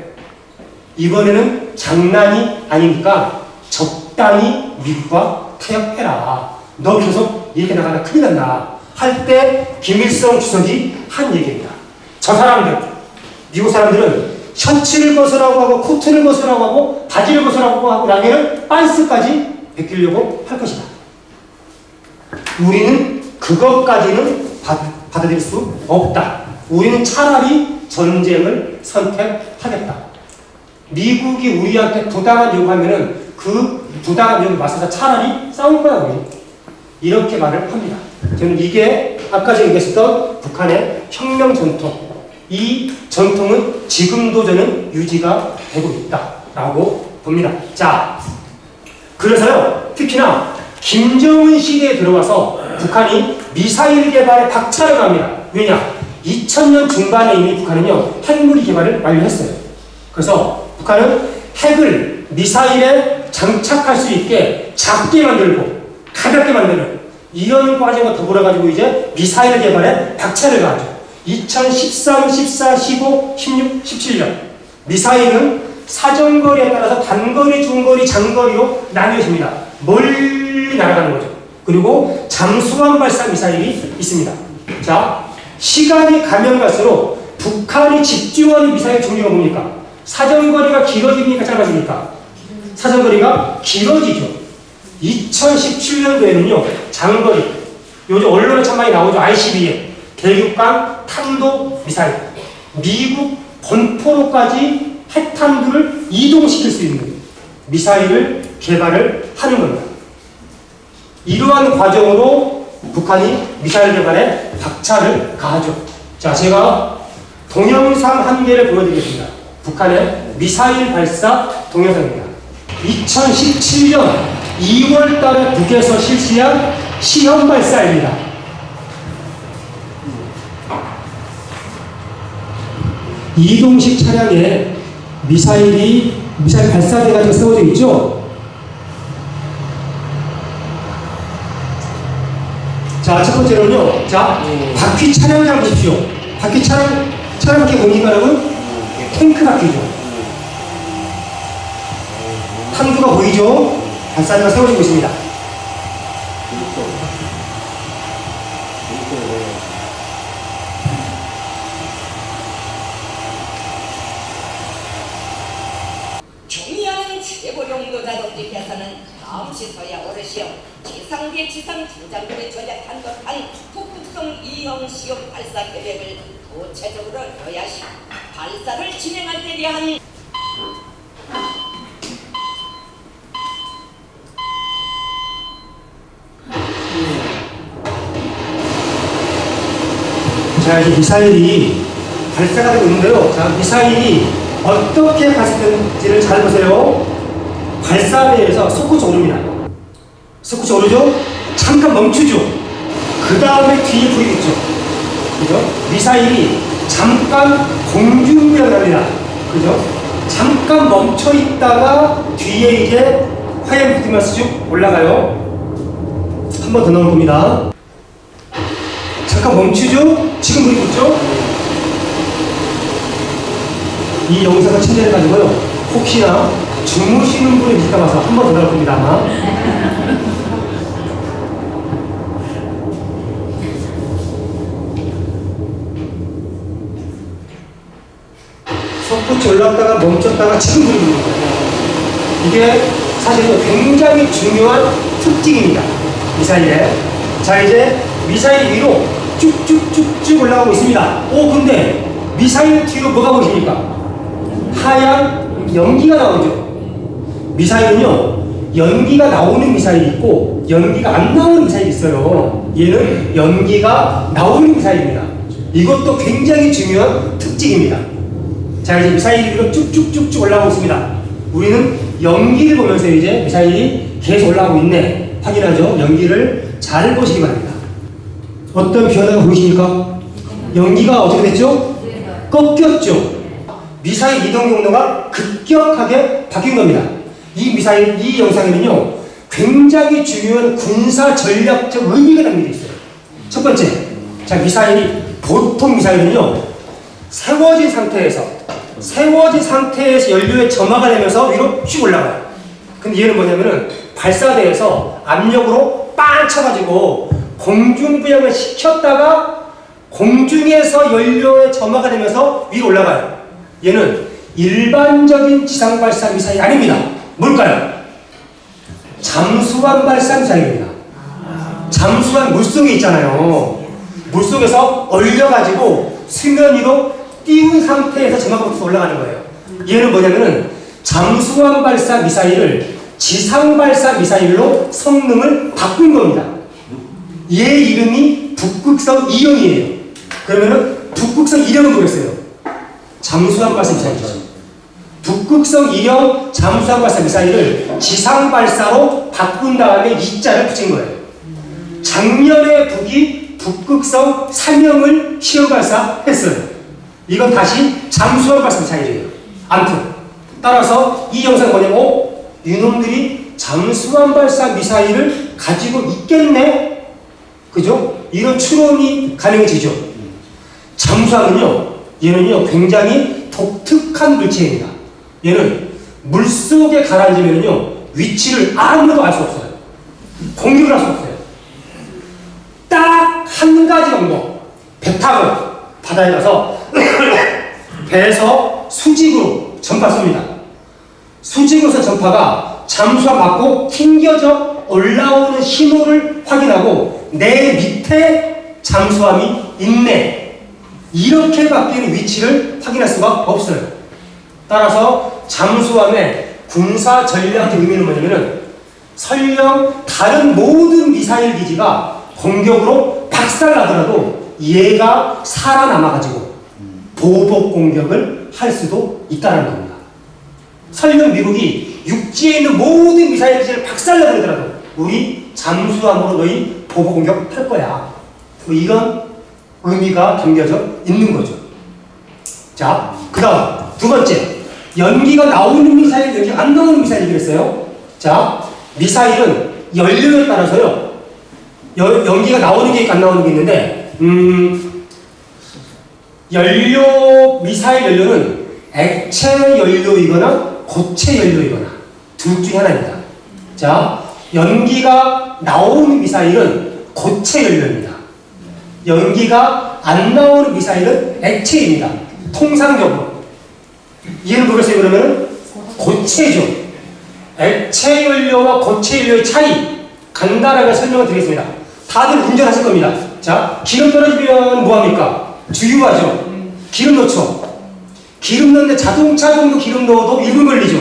이번에는 장난이 아니니까 적당히 미국과 타협해라. 너 계속 이렇게 나가다 큰일 난다. 할 때 김일성 주석이 한 얘기입니다. 저 사람들, 미국 사람들은 셔츠를 벗으라고 하고 코트를 벗으라고 하고 바지를 벗으라고 하고 나중에는 빤스까지 벗기려고 할 것이다. 우리는 그것까지는 받아들일 수 없다. 우리는 차라리 전쟁을 선택하겠다. 미국이 우리한테 부당한 요구하면은 그 부당한 요구에 맞서서 차라리 싸울 거야, 우리. 이렇게 말을 합니다. 저는 이게 아까 제가 얘기했었던 북한의 혁명 전통, 이 전통은 지금도 저는 유지가 되고 있다라고 봅니다. 자, 그래서요, 특히나 김정은 시대에 들어와서 북한이 미사일 개발에 박차를 갑니다. 왜냐? 2000년 중반에 이미 북한은요, 핵무기 개발을 완료했어요. 그래서 북한은 핵을 미사일에 장착할 수 있게 작게 만들고 가볍게 만드는 이런 과정과 더불어가지고 이제 미사일 개발에 박차를 가하죠. 2013, 14, 15, 16, 17년 미사일은 사정거리에 따라서 단거리, 중거리, 장거리로 나뉘어집니다. 멀리 날아가는 거죠. 그리고 잠수함 발사 미사일이 있습니다. 자, 시간이 가면 갈수록 북한이 집중하는 미사일 종류가 뭡니까? 사정거리가 길어집니까? 짧아집니까? 사정거리가 길어지죠. 2017년도에는요, 장거리, 요즘 언론에 참 많이 나오죠. ICBM, 대륙간 탄도 미사일, 미국 본토로까지 핵탄두를 이동시킬 수 있는 미사일을 개발을 하는 겁니다. 이러한 과정으로 북한이 미사일 개발에 박차를 가하죠. 자, 제가 동영상 한 개를 보여드리겠습니다. 북한의 미사일 발사 동영상입니다. 2017년 2월 달에 북에서 실시한 시험 발사입니다. 이동식 차량에 미사일 발사대가 세워져 있죠? 자, 첫 번째로는요. 자, 바퀴 차량을 한번 보십시오. 바퀴 차량 바퀴 보니까 여러분, 탱크 바퀴죠. 탄두가 보이죠? 발사대가 세워지고 있습니다. 경의하는 최고령 노자동지께서는 다음 시서야 어르시어 지상대 지상 장장군의 전략한 것한 북극성 2형 시험 발사 계획을 구체적으로 요야시 발사를 진행할 때 대한 자, 이제 미사일이 발사가 되고 있는데요. 자, 미사일이 어떻게 발사되는지를 잘 보세요. 발사대에서 솟구쳐 오릅니다. 솟구쳐 오르죠? 잠깐 멈추죠? 그 다음에 뒤에 불이 있죠? 그죠? 미사일이 잠깐 공중부양을 합니다. 그죠? 잠깐 멈춰 있다가 뒤에 이제 화염 붙으면서 쭉 올라가요. 한 번 더 나올 겁니다. 잠깐 멈추죠? 지금 불이 붙죠? 이 영상을 참조해가지고요. 혹시나 주무시는 분이 있을까 봐서 한 번 더 나올 겁니다, 아마. 솟구쳐 올랐다가 멈췄다가 지금 불이 붙는 거예요. 이게 사실은 굉장히 중요한 특징입니다. 미사일에. 자, 이제 미사일 위로 쭉쭉쭉쭉 올라가고 있습니다. 근데 미사일 뒤로 뭐가 보이십니까? 하얀 연기가 나오죠. 미사일은요, 연기가 나오는 미사일이 있고 연기가 안 나오는 미사일이 있어요. 얘는 연기가 나오는 미사일입니다. 이것도 굉장히 중요한 특징입니다. 자, 이제 미사일 위로 쭉쭉쭉쭉 올라가고 있습니다. 우리는 연기를 보면서 이제 미사일이 계속 올라가고 있네 확인하죠. 연기를 잘 보시기 바랍니다. 어떤 변화가 보이십니까? 연기가 어떻게 됐죠? 꺾였죠. 미사일 이동 경로가 급격하게 바뀐 겁니다. 이 영상에는요, 굉장히 중요한 군사 전략적 의미가 담겨 있어요. 첫 번째, 자, 보통 미사일은요, 세워진 상태에서 연료에 점화가 되면서 위로 쭉 올라가요. 근데 얘는 뭐냐면은 발사대에서 압력으로 빵 쳐가지고 공중부양을 시켰다가 공중에서 연료에 점화가 되면서 위로 올라가요. 얘는 일반적인 지상발사 미사일이 아닙니다. 뭘까요? 잠수함 발사 미사일입니다. 잠수함 물속에 있잖아요. 물속에서 얼려가지고 수면 위로 띄운 상태에서 점화가 붙어서 올라가는 거예요. 얘는 뭐냐면은 잠수함 발사 미사일을 지상 발사 미사일로 성능을 바꾼 겁니다. 얘 이름이 북극성 2형이에요. 그러면은 북극성 1형은 뭐겠어요? 잠수함 발사 미사일이죠. 북극성 2형 잠수함 발사 미사일을 지상 발사로 바꾼 다음에 2자를 붙인 거예요. 작년에 북이 북극성 3형을 시험 발사했어요. 이건 다시 잠수함 발사 미사일이에요. 아무튼 따라서 이 영상 뭐냐면 이놈들이 잠수함 발사 미사일을 가지고 있겠네? 그죠? 이런 추론이 가능해지죠. 잠수함은요, 얘는요, 굉장히 독특한 물체입니다. 얘는 물속에 가라앉으면요, 위치를 아무도 알 수 없어요. 공격을 할 수 없어요. 딱 한 가지 정도, 배 타고 바다에 가서 배에서 수직으로 전파 쏩니다. 수직으로서 전파가 잠수함 맞고 튕겨져 올라오는 신호를 확인하고 내 밑에 잠수함이 있네. 이렇게 바뀌는 위치를 확인할 수가 없어요. 따라서 잠수함의 군사 전략적 의미는 뭐냐면은 설령 다른 모든 미사일 기지가 공격으로 박살나더라도 얘가 살아남아가지고 보복 공격을 할 수도 있다는 겁니다. 설령 미국이 육지에 있는 모든 미사일 기지를 박살내버리더라도 우리 잠수함으로 너희 보복 공격할 거야. 뭐 이런 의미가 담겨져 있는 거죠. 자, 그 다음 두 번째, 연기가 나오는 미사일, 연기가 안 나오는 미사일이 그랬어요. 자, 미사일은 연료에 따라서요, 연기가 나오는 게 있고 안 나오는 게 있는데, 미사일 연료는 액체 연료이거나 고체 연료이거나 둘 중에 하나입니다. 자, 연기가 나오는 미사일은 고체 연료입니다. 연기가 안 나오는 미사일은 액체입니다. 통상적으로. 이해를 모르겠어요, 그러면? 고체죠. 액체 연료와 고체 연료의 차이, 간단하게 설명을 드리겠습니다. 다들 운전하실 겁니다. 자, 기름 떨어지면 뭐합니까? 주유하죠. 기름 넣죠. 기름 넣는데 자동차 정도 기름 넣어도 1분 걸리죠.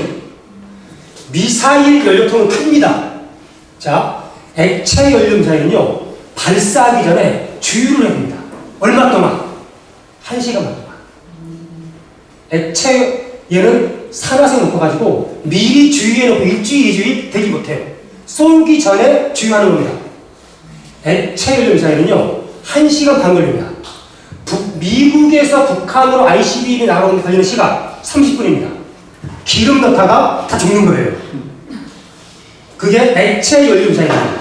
미사일 연료통은 큽니다. 자, 액체 연료 미사일은요, 발사하기 전에 주유를 해야 됩니다. 얼마 동안? 1시간만 동안. 액체, 얘는 산화성이 높아가지고 미리 주유해놓고 일주일, 2주일 되지 못해요. 쏘기 전에 주유하는 겁니다. 액체 연료 미사일은요, 1시간 반 걸립니다. 미국에서 북한으로 ICBM이 나가는 데 걸리는 시간 30분입니다. 기름 넣다가 다 죽는 거예요. 그게 액체 연료 미사일입니다.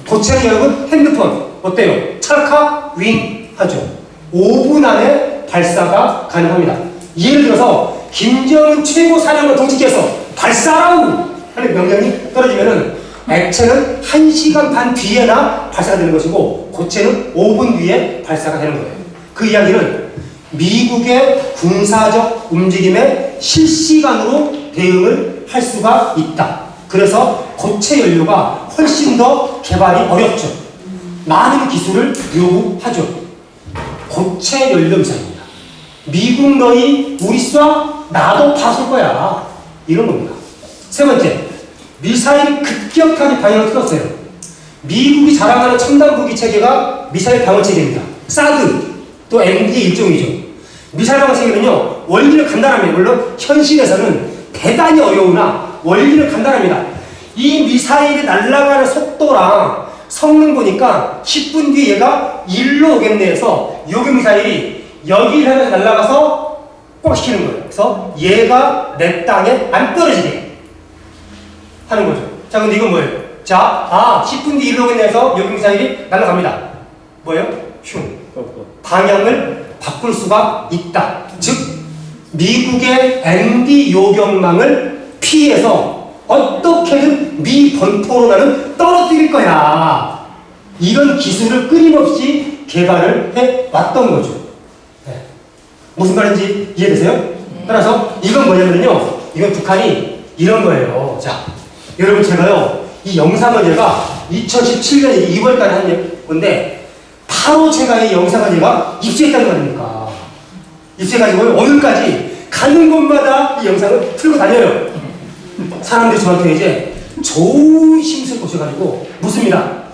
고체는 여러분 핸드폰 어때요? 찰칵 윙 하죠. 5분 안에 발사가 가능합니다. 예를 들어서 김정은 최고 사령관 동지께서 발사라고 하는 명령이 떨어지면은 액체는 1시간 반 뒤에나 발사가 되는 것이고 고체는 5분 뒤에 발사가 되는 거예요. 그 이야기는 미국의 군사적 움직임에 실시간으로 대응을 할 수가 있다. 그래서 고체 연료가 훨씬 더 개발이 어렵죠. 많은 기술을 요구하죠. 고체 연료 미사일입니다. 미국 너희 우리 쏴 나도 다 쏠 거야. 이런 겁니다. 세 번째, 미사일이 급격하게 방향을 틀었어요. 미국이 자랑하는 첨단 무기 체계가 미사일 방어 체계입니다. 사드 또 MD의 일종이죠. 미사일 방어 체계는요, 원리는 간단합니다. 물론 현실에서는 대단히 어려우나 원리는 간단합니다. 이 미사일이 날아가는 속도랑 성능 보니까 10분 뒤에 얘가 일로 오겠네 해서 요격 미사일이 여기를 향해서 날아가서 꼭 시키는 거예요. 그래서 얘가 내 땅에 안 떨어지게 하는 거죠. 자, 근데 이건 뭐예요? 자, 10분 뒤에 일로 오겠네 해서 요격 미사일이 날아갑니다. 뭐예요? 방향을 바꿀 수가 있다. 즉, 미국의 MD 요격망을 피해서 어떻게든 미 본토로 나는 떨어뜨릴 거야. 이런 기술을 끊임없이 개발을 해왔던 거죠. 네. 무슨 말인지 이해되세요? 따라서 이건 뭐냐면요, 이건 북한이 이런 거예요. 자, 여러분 제가요, 이 영상을 제가 2017년 2월달에 한 건데 바로 제가 이 영상을 제가 입수했다는 거 아닙니까? 입수해가지고 오늘까지 가는 곳마다 이 영상을 틀고 다녀요. 사람들이 저한테 이제 조심스럽게 오셔가지고 묻습니다.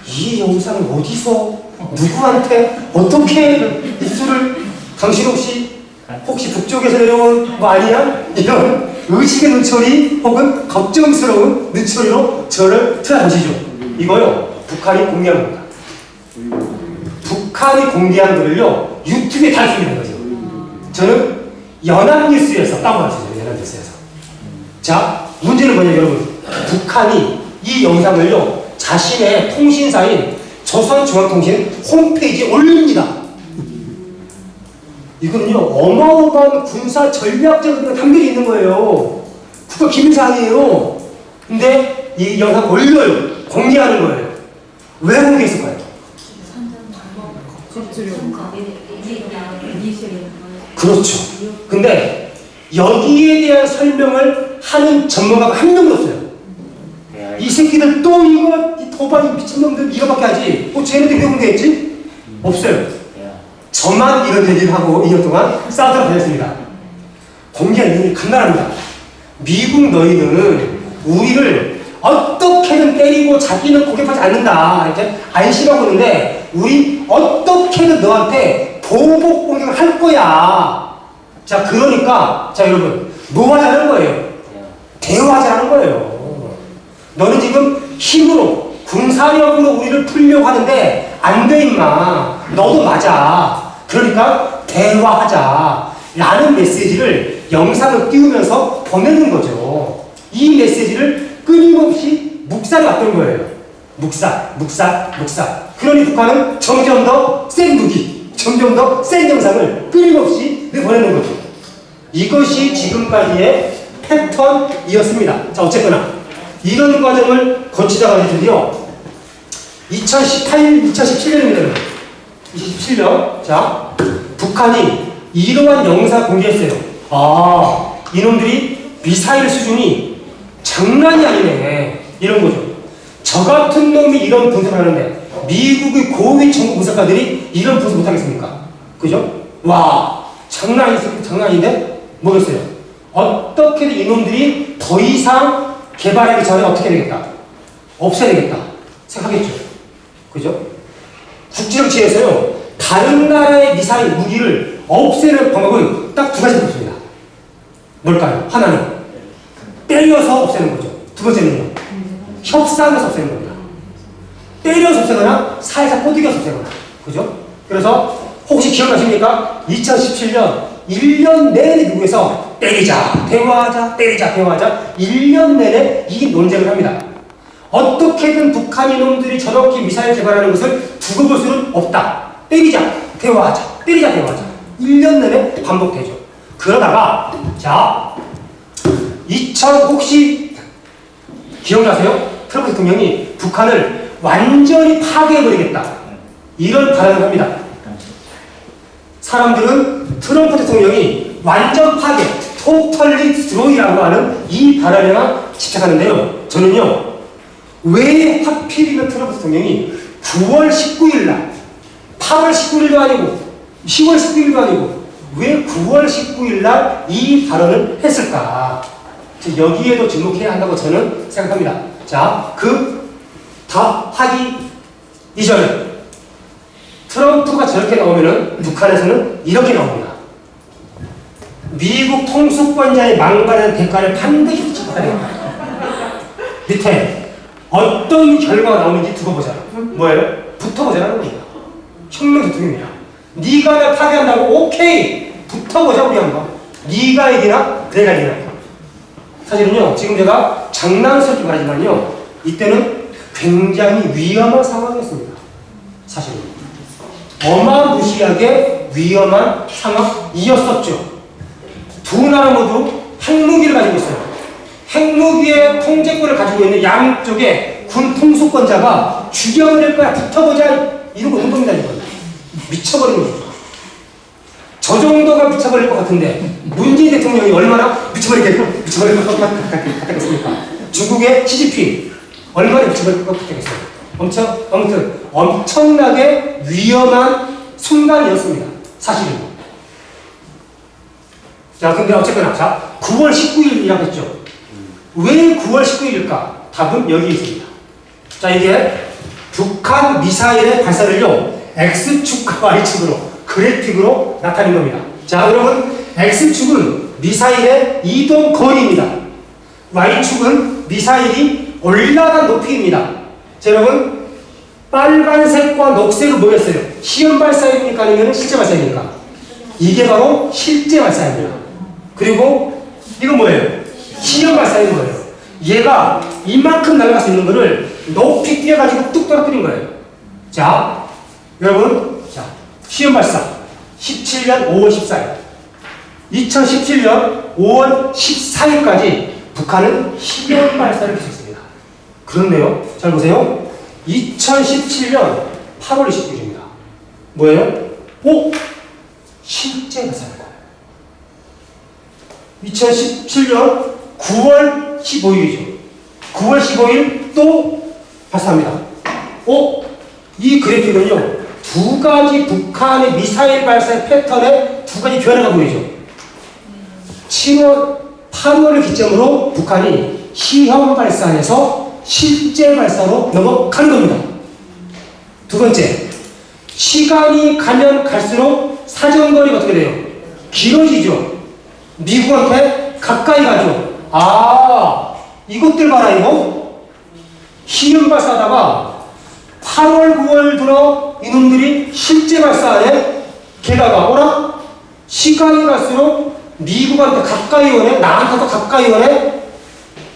이 영상을 어디서 누구한테 어떻게 입수를 당신 혹시 혹시 북쪽에서 내려온 거 아니야? 이런 의식의 눈초리 혹은 걱정스러운 눈초리로 저를 틀어주시죠. 이거요, 북한이 공개한 겁니다. 북한이 공개한 글을요, 유튜브에 달수있는 거죠. 저는 연합뉴스에서 다운받았어요. 연합뉴스에서. 자, 문제는 뭐냐, 여러분. 북한이 이 영상을요, 자신의 통신사인 조선중앙통신 홈페이지에 올립니다. 이거는요, 어마어마한 군사 전략적인 담겨 있는 거예요. 국가 기밀사항이에요. 근데 이 영상 올려요. 공개하는 거예요. 왜 공개했을까요? 그렇죠. 근데 여기에 대한 설명을 하는 전문가가 한 명도 없어요. 이 새끼들 또 이거, 이 도발 미친놈들 이거밖에 하지. 쟤네들 왜 공개했지? 없어요. 저만 이런 얘기를 하고 2년 동안 싸우도록 다녔습니다. 공개한 이유는 간단합니다. 미국 너희는 우리를 어떻게든 때리고 자기는 공격하지 않는다, 이렇게 안심하고 있는데, 우리 어떻게든 너한테 보복 공격을 할 거야. 자, 그러니까, 자, 여러분, 뭐 하자는 거예요? 대화하자는 거예요. 너는 지금 힘으로, 군사력으로 우리를 풀려고 하는데, 안 돼, 임마. 너도 맞아. 그러니까, 대화하자. 라는 메시지를 영상을 띄우면서 보내는 거죠. 이 메시지를 끊임없이 묵살해 왔던 거예요. 묵살. 그러니 북한은 점점 더 센 무기, 점점 더 센 영상을 끊임없이 보내는 거죠. 이것이 지금까지의 패턴이었습니다. 자, 어쨌거나 이런 과정을 거치다가 드디어 2017년입니다. 27년. 자, 북한이 이러한 영상 공개했어요. 아, 이놈들이 미사일 수준이 장난이 아니네. 이런 거죠. 저 같은 놈이 이런 분석을 하는데 미국의 고위 정부 분석가들이 이런 분석 못하겠습니까? 그죠? 와, 장난인데? 뭐겠어요? 어떻게든 이놈들이 더 이상 개발하기 전에 어떻게 되겠다? 없애야 되겠다. 생각하겠죠. 그죠? 국제정치에서요, 다른 나라의 미사일 무기를 없애는 방법은 딱 두 가지가 있습니다. 뭘까요? 하나는 때려서 없애는 거죠. 두 번째는요, 협상해서 없애는 겁니다. 때려서 없애거나 살살 꼬드겨서 없애거나. 그죠? 그래서 혹시 기억나십니까? 2017년 1년 내내 미국에서 때리자, 대화하자, 때리자, 대화하자 1년 내내 이 논쟁을 합니다. 어떻게든 북한 이놈들이 저렇게 미사일 개발하는 것을 두고 볼 수는 없다. 때리자, 대화하자, 때리자, 대화하자 1년 내내 반복되죠. 그러다가 자, 혹시 기억나세요? 트럼프 대통령이 북한을 완전히 파괴해버리겠다, 이런 발언을 합니다. 사람들은 트럼프 대통령이 완전 파괴, totally destroy라고 하는 이 발언에만 집착하는데요. 저는요, 왜 하필이면 트럼프 대통령이 9월 19일 날, 8월 19일도 아니고 10월 19일도 아니고 왜 9월 19일 날 이 발언을 했을까? 여기에도 주목해야 한다고 저는 생각합니다. 자, 답하기 이전에 트럼프가 저렇게 나오면은 북한에서는 이렇게 나옵니다. 미국 통수권자의 망발의 대가를 반드시 치러야 된다. 밑에 어떤 결과가 나오는지 두고 보자. 뭐예요? 붙어보자는 겁니다. 혁명 대통령이야. 네가 날 파괴한다고? 오케이! 붙어보자, 우리 한번. 네가 이기나? 내가 이기나? 사실은요, 지금 제가 장난스럽게 말하지만요, 이때는 굉장히 위험한 상황이었습니다. 사실은. 어마무시하게 위험한 상황이었었죠. 두 나라 모두 핵무기를 가지고 있어요. 핵무기의 통제권을 가지고 있는 양쪽의 군 통수권자가 죽여버릴 거야, 붙어보자, 이러고 운동이다, 이거. 미쳐버리는 거죠. 저 정도가 미쳐버릴 것 같은데 문재인 대통령이 얼마나 미쳐버릴 것 같겠습니까? 중국의 시진핑 얼마나 미쳐버릴 것 같겠어요? 아무튼 엄청나게 위험한 순간이었습니다. 사실은. 자, 근데 어쨌거나 9월 19일이라고 했죠. 왜 9월 19일일까? 답은 여기 있습니다. 자, 이게 북한 미사일의 발사를요, X축과 Y축으로 그래픽으로 나타낸 겁니다. 자, 여러분, X축은 미사일의 이동 거리입니다. Y축은 미사일이 올라간 높이입니다. 자, 여러분, 빨간색과 녹색은 뭐였어요? 시험 발사입니까? 아니면 실제 발사입니까? 이게 바로 실제 발사입니다. 그리고 이건 뭐예요? 시험 발사인 거예요. 얘가 이만큼 날아갈 수 있는 거를 높이 뛰어가지고 뚝 떨어뜨린 거예요. 자, 여러분, 자, 시험 발사 17년 5월 14일, 2017년 5월 14일까지 북한은 시험 발사를 계속했습니다. 그런데요, 잘 보세요. 2017년 8월 29일입니다. 뭐예요? 오! 실제 발사인 거예요. 2017년 9월 15일이죠. 9월 15일 또 발사합니다. 이 그래픽은요, 두 가지 북한의 미사일 발사의 패턴에 두 가지 변화가 보이죠. 7월, 8월을 기점으로 북한이 시험 발사에서 실제 발사로 넘어가는 겁니다. 두 번째, 시간이 가면 갈수록 사정거리가 어떻게 돼요? 길어지죠. 미국한테 가까이 가죠. 이것들 봐라, 이거. 시험 발사하다가 8월, 9월 들어 이놈들이 실제 발사하네? 게다가, 어라? 시간이 갈수록 미국한테 가까이 오네? 나한테도 가까이 오네?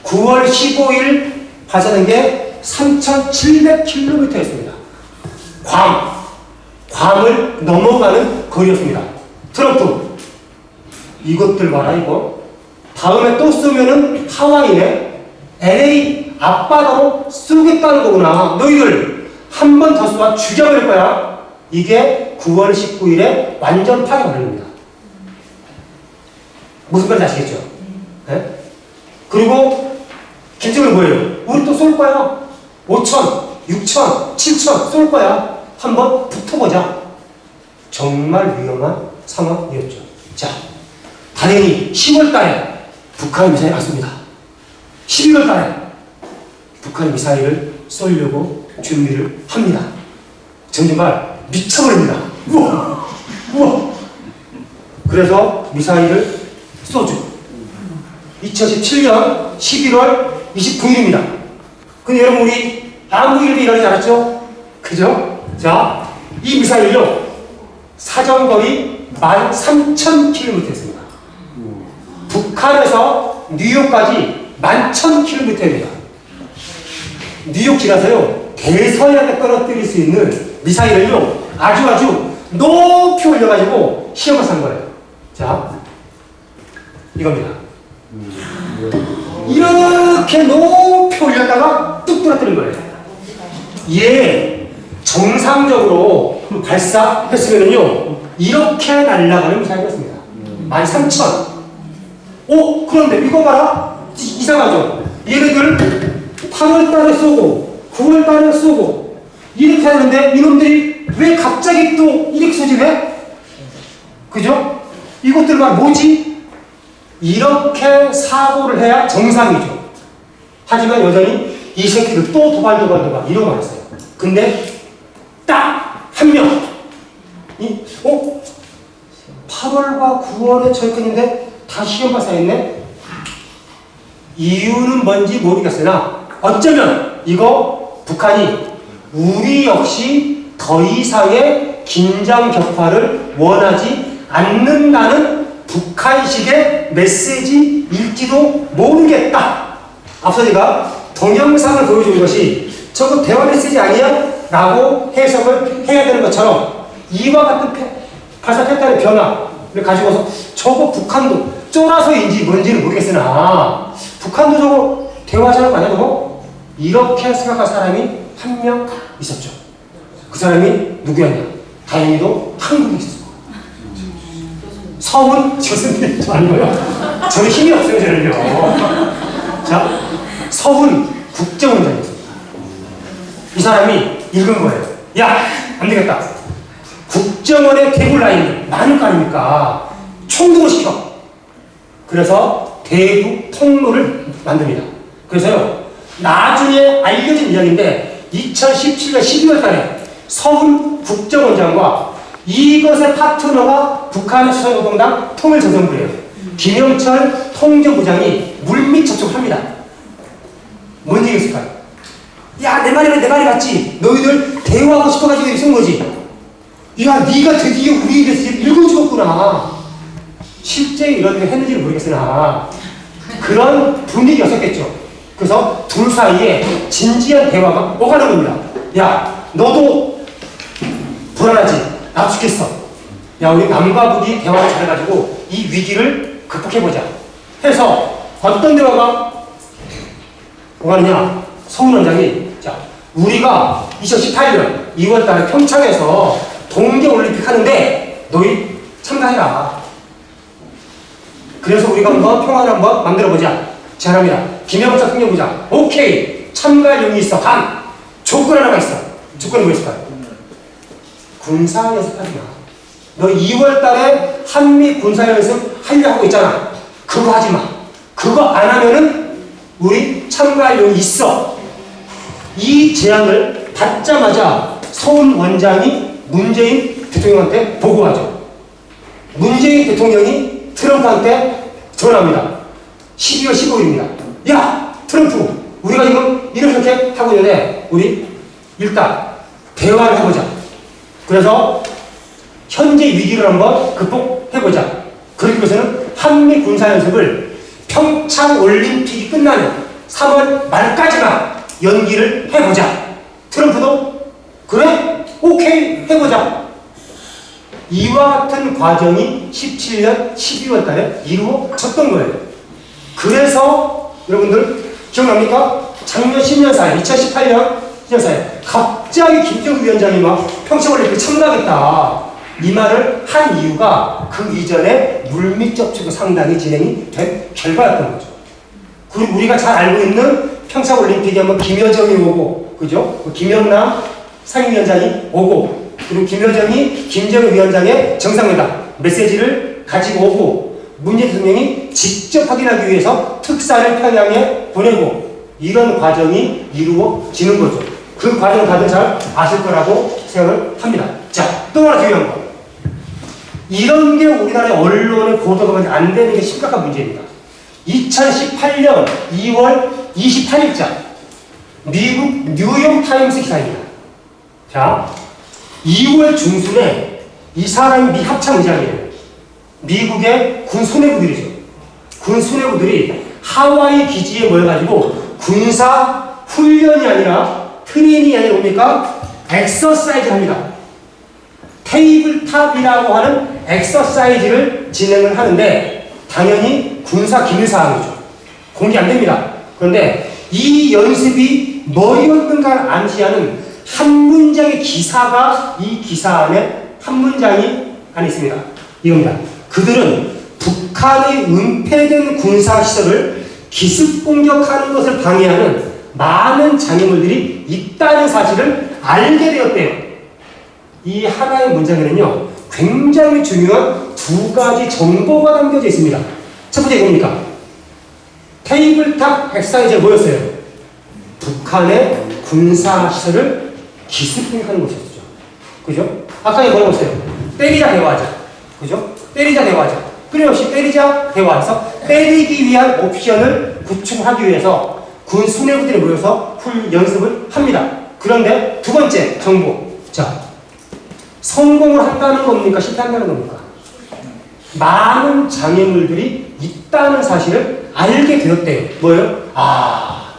9월 15일 발사된 게 3,700km였습니다. 괌을 넘어가는 거리였습니다. 트럼프. 이것들 봐라, 이거. 다음에 또 쏘면은 하와이네? LA 앞바다로 쏘겠다는 거구나. 너희들 한 번 더 쏘아 죽여버릴 거야. 이게 9월 19일에 완전 파괴 걸립니다. 무슨 말인지 아시겠죠? 네? 그리고 김정은 뭐예요? 우리 또 쏠 거야. 5천, 6천, 7천 쏠 거야. 한번 붙어보자. 정말 위험한 상황이었죠. 자, 당연히 10월 달에 북한 미사일 안 쏩니다. 12월 달에 북한 미사일을 쏘려고 준비를 합니다. 정말 미쳐버립니다. 우와! 그래서 미사일을 쏘죠. 2017년 11월 29일입니다. 근데 여러분, 우리 아무 일도 일어나지 않았죠? 그죠? 자, 이 미사일요, 사정거리 13,000km였습니다. 북한에서 뉴욕까지 11,000km입니다. 뉴욕 지나서요, 대서양에 떨어뜨릴 수 있는 미사일을요, 아주 높이 올려가지고 시험을 산 거예요. 자, 이겁니다. 이렇게 높이 올렸다가 뚝 떨어뜨린 거예요. 얘 정상적으로 발사했으면요, 이렇게 날아가는 미사일이었습니다. 13,000. 그런데 이거 봐라. 이상하죠? 얘네들 8월 달에 쏘고 9월 달에 쏘고 이렇게 하는데 이놈들이 왜 갑자기 또 이렇게 쏘지네? 그죠? 이것들만 뭐지? 이렇게 사고를 해야 정상이죠. 하지만 여전히 이 새끼들 또 도발 이러고 말았어요. 근데 딱 한 명, 8월과 9월에 철근인데 다 시험 발사했네? 이유는 뭔지 모르겠으나 어쩌면 이거 북한이 우리 역시 더 이상의 긴장 격화를 원하지 않는다는 북한식의 메시지일지도 모르겠다. 앞서 제가 동영상을 보여준 것이 저거 대화 메시지 아니야? 라고 해석을 해야 되는 것처럼 이와 같은 발사 패턴의 변화를 가지고서 저거 북한도 쫄아서인지 뭔지는 모르겠으나 북한도 저거 대화하자는 거 아니야, 저거? 이렇게 생각할 사람이 한 명 있었죠. 그 사람이 누구였냐? 다행히도 한국에 있었어요. 서훈 교수님 아니고요. 저는 힘이 없어요, 저는요. 자, 서훈 국정원장이었습니다. 이 사람이 읽은 거예요. 야, 안 되겠다. 국정원의 대구 라인이 많을 거 아닙니까? 총동을 시켜. 그래서 대북 통로를 만듭니다. 그래서요, 나중에 알려진 이야기인데 2017년 12월 달에 서훈 국정원장과 이것의 파트너가 북한 수성노동당 통일조선부예요. 김영철 통전부장이 물밑 접촉합니다. 뭔 얘기였을까요? 야, 내 말이 맞지. 너희들 대화하고 싶어가지고 이렇게 쓴 거지. 야, 네가 드디어 우리에 대해서 읽어주었구나. 실제 이런 일을 했는지는 모르겠으나 그런 분위기였었겠죠. 그래서 둘 사이에 진지한 대화가 오가는 겁니다. 야, 너도 불안하지? 나 죽겠어. 야, 우리 남과 북이 대화를 잘해가지고 이 위기를 극복해보자 해서 어떤 대화가 오가느냐. 서훈 원장이, 자, 우리가 2018년 2월 달에 평창에서 동계올림픽 하는데 너희 참가해라. 그래서 우리가 한번 평화를 한번 만들어보자. 제안합니다. 김영철 통전부장, 오케이. 참가할 용이 있어. 단 조건 하나가 있어. 조건이 뭐였을까요? 군사연습하지 마. 너 2월 달에 한미 군사연습 하려고 하고 있잖아. 그거 하지 마. 그거 안 하면은 우리 참가할 용이 있어. 이 제안을 받자마자 서훈 원장이 문재인 대통령한테 보고하죠. 문재인 대통령이 트럼프한테 전화합니다. 12월 15일입니다. 야, 트럼프, 우리가 지금 이렇게 하고 있는데 우리 일단 대화를 해보자. 그래서 현재 위기를 한번 극복해보자. 그러기 위해서는 한미 군사연습을 평창 올림픽이 끝나는 3월 말까지만 연기를 해보자. 트럼프도 그래? 오케이 해보자. 이와 같은 과정이 17년 12월 달에 이루어졌던 거예요. 그래서 여러분들 기억납니까? 작년 10년 사이, 2018년 10년 사이 갑자기 김정은 위원장이 막 평창올림픽 참가하겠다 이 말을 한 이유가 그 이전에 물밑 접촉이 상당히 진행이 된 결과였던 거죠. 그리고 우리가 잘 알고 있는 평창올림픽에 한번 김여정이 오고, 그죠? 김영남 상임위원장이 오고, 그리고 김여정이 김정은 위원장의 정상회담 메시지를 가지고 오고, 문재인 대통령이 직접 확인하기 위해서 특사를 평양에 보내고, 이런 과정이 이루어지는 거죠. 그 과정을 다들 잘 아실 거라고 생각을 합니다. 자, 또 하나 중요한 거. 이런 게 우리나라의 언론의 보도가 안 되는 게 심각한 문제입니다. 2018년 2월 28일자 미국 뉴욕타임스 기사입니다. 자, 2월 중순에 이 사람이 미 합참의장이에요. 미국의 군 수뇌부들이죠. 군 수뇌부들이 하와이 기지에 모여가지고 군사 훈련이 아니라 트레이닝이 아니라 뭡니까? 엑서사이즈 합니다. 테이블탑이라고 하는 엑서사이즈를 진행을 하는데 당연히 군사 기밀사항이죠. 공개 안 됩니다. 그런데 이 연습이 뭐였는가를 암시하는 한 문장의 기사가 이 기사 안에 한 문장이 안에 있습니다. 이겁니다. 그들은 북한의 은폐된 군사시설을 기습 공격하는 것을 방해하는 많은 장애물들이 있다는 사실을 알게 되었대요. 이 하나의 문장에는요, 굉장히 중요한 두 가지 정보가 담겨져 있습니다. 첫 번째 뭡니까? 테이블탑 엑사이즈에 뭐였어요? 북한의 군사시설을 기습 공격하는 것이었죠. 그죠? 아까 뭐라고 했어요? 때리자 대화하자. 그죠? 때리자 대화하자. 끊임없이 때리자 대화해서 때리기 위한 옵션을 구축하기 위해서 군 수뇌부들이 모여서 연습을 합니다. 그런데 두 번째 정보. 자, 성공을 한다는 겁니까? 실패한다는 겁니까? 많은 장애물들이 있다는 사실을 알게 되었대요. 뭐예요? 아,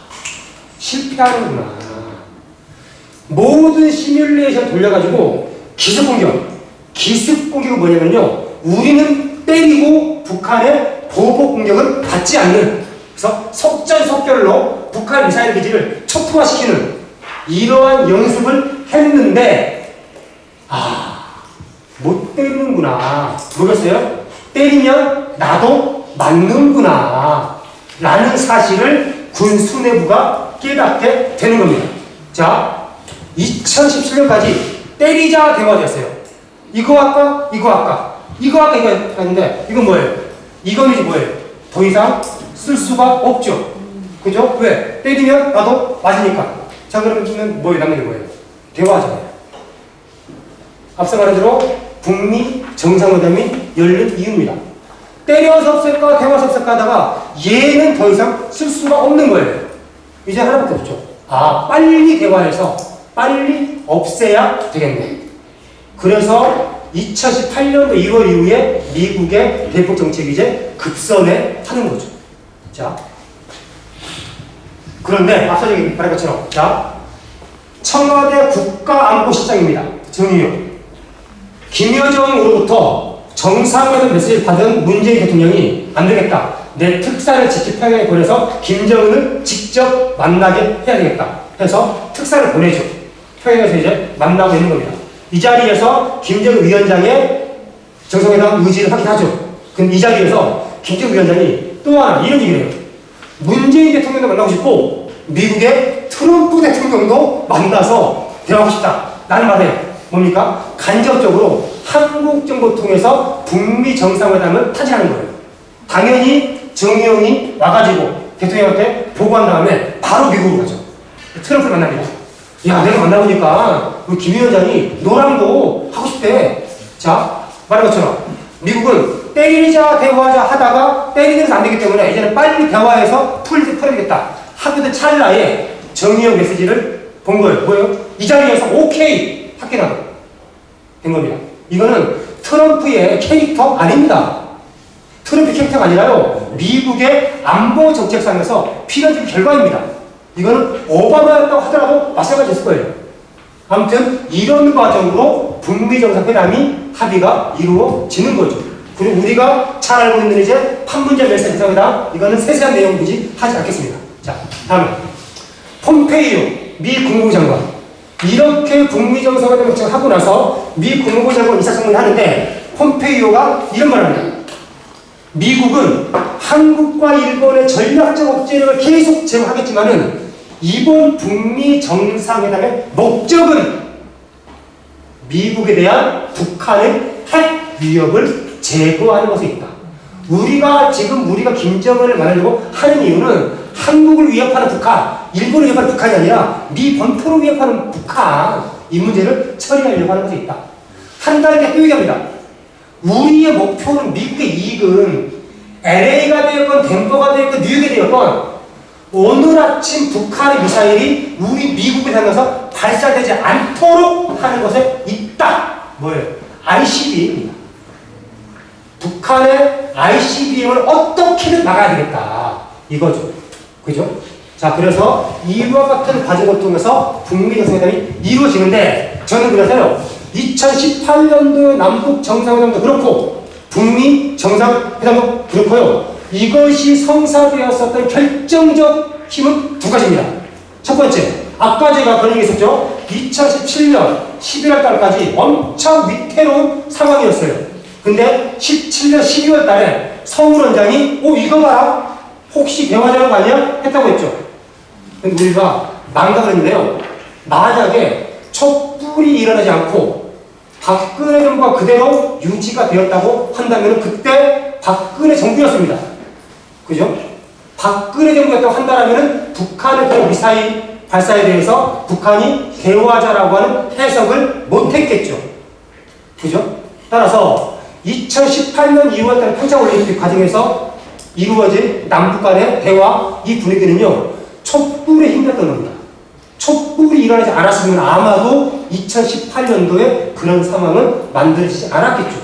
실패하는구나. 모든 시뮬레이션 돌려가지고 기습공격. 기습공격은 뭐냐면요, 우리는 때리고 북한의 보복 공격은 받지 않는, 그래서 속전속결로 북한 미사일 기지를 촉투화시키는 이러한 연습을 했는데, 못 때리는구나. 뭐겠어요? 때리면 나도 맞는구나 라는 사실을 군 수뇌부가 깨닫게 되는 겁니다. 자, 2017년까지 때리자 대화였어요. 이거 할까? 이거 할까? 이거 할까? 이거 했는데 이건 뭐예요? 이건 이제 뭐예요? 더 이상 쓸 수가 없죠. 그죠? 왜? 때리면 나도 맞으니까. 자, 그러면 뭐에 남는 게 뭐예요? 대화하잖아요. 앞서 말한 대로 북미 정상회담이 열린 이유입니다. 때려서 없앨까 대화해서 없앨까 하다가 얘는 더 이상 쓸 수가 없는 거예요. 이제 하나밖에 없죠. 아, 빨리 대화해서 빨리 없애야 되겠네. 그래서 2018년도 1월 이후에 미국의 대북 정책이 이제 급선에 타는 거죠. 자, 그런데 앞서 말한 것처럼 자, 청와대 국가안보실장입니다. 정의용. 김여정으로부터 정상회담 메시지를 받은 문재인 대통령이 안 되겠다. 내 특사를 직접 평양에 보내서 김정은을 직접 만나게 해야 되겠다. 해서 특사를 보내죠. 평양에서 이제 만나고 있는 겁니다. 이 자리에서 김정은 위원장의 정상회담 의지를 확인하죠. 그럼 이 자리에서 김정은 위원장이 또 하나 이런 얘기를 해요. 문재인 대통령도 만나고 싶고 미국의 트럼프 대통령도 만나서 대화하고 싶다. 라는 말이에요. 뭡니까? 간접적으로 한국 정부 통해서 북미 정상회담을 타진하는 거예요. 당연히 정의용이 와가지고 대통령한테 보고한 다음에 바로 미국으로 가죠. 트럼프를 만납니다. 야, 내가 만나보니까 우리 김 위원장이 노랑도 하고 싶대. 자, 말한 것처럼 미국은 때리자 대화하자 하다가 때리는 안 되기 때문에 이제는 빨리 대화해서 풀어야겠다 하거든 찰나에 정의용 메시지를 본 거예요. 뭐예요? 이 자리에서 오케이 확인하고 된 겁니다. 이거는 트럼프의 캐릭터 아닙니다. 트럼프 캐릭터가 아니라요. 미국의 안보 정책상에서 필연적인 결과입니다. 이거는 오바마였다고 하더라도 마찬가지였을 거예요. 아무튼 이런 과정으로 북미 정상회담이 합의가 이루어지는 거죠. 그리고 우리가 잘 알고 있는 이제 판문점 멜사 정상회담 이거는 세세한 내용 굳이 하지 않겠습니다. 자, 다음은 폼페이오 미 국무부 장관. 이렇게 북미 정상회담을 하고 나서 미 국무부 장관 인사청문을 하는데 폼페이오가 이런 말을 합니다. 미국은 한국과 일본의 전략적 억제력을 계속 제공하겠지만은 이번 북미 정상회담의 목적은 미국에 대한 북한의 핵 위협을 제거하는 것에 있다. 우리가 김정은을 만나려고 하는 이유는 한국을 위협하는 북한, 일본을 위협하는 북한이 아니라 미 본토를 위협하는 북한, 이 문제를 처리하려고 하는 것에 있다. 한 달에 또 얘기합니다. 우리의 목표는 미국의 이익은 LA가 되었건 덴버가 되었건 뉴욕이 되었건 오늘 아침 북한의 미사일이 우리 미국에 닿아서 발사되지 않도록 하는 것에 있다. 뭐예요? ICBM입니다. 북한의 ICBM을 어떻게든 막아야 되겠다. 이거죠. 그죠? 자, 그래서 이와 같은 과정을 통해서 북미 정상회담이 이루어지는데 저는 그래서요. 2018년도 남북 정상회담도 그렇고 북미 정상회담도 그렇고요. 이것이 성사되었었던 결정적 힘은 두 가지입니다. 첫 번째, 아까 제가 그런 얘기 했었죠. 2017년 11월 달까지 엄청 위태로운 상황이었어요. 근데 17년 12월 달에 서울 원장이 이거 봐라. 혹시 대화자료 아니야? 했다고 했죠. 근데 우리가 망각을 했는데요. 만약에 촛불이 일어나지 않고 박근혜 정부가 그대로 유지가 되었다고 한다면 그때 박근혜 정부였습니다. 그죠? 박근혜 정부였다고 한다면 북한의 그런 미사일 발사에 대해서 북한이 대화자라고 하는 해석을 못했겠죠. 그죠? 따라서 2018년 2월달 평창올림픽 과정에서 이루어진 남북 간의 대화 이 분위기는요. 촛불에 힘겼던 겁니다. 촛불이 일어나지 않았으면 아마도 2018년도에 그런 상황은 만들어지지 않았겠죠.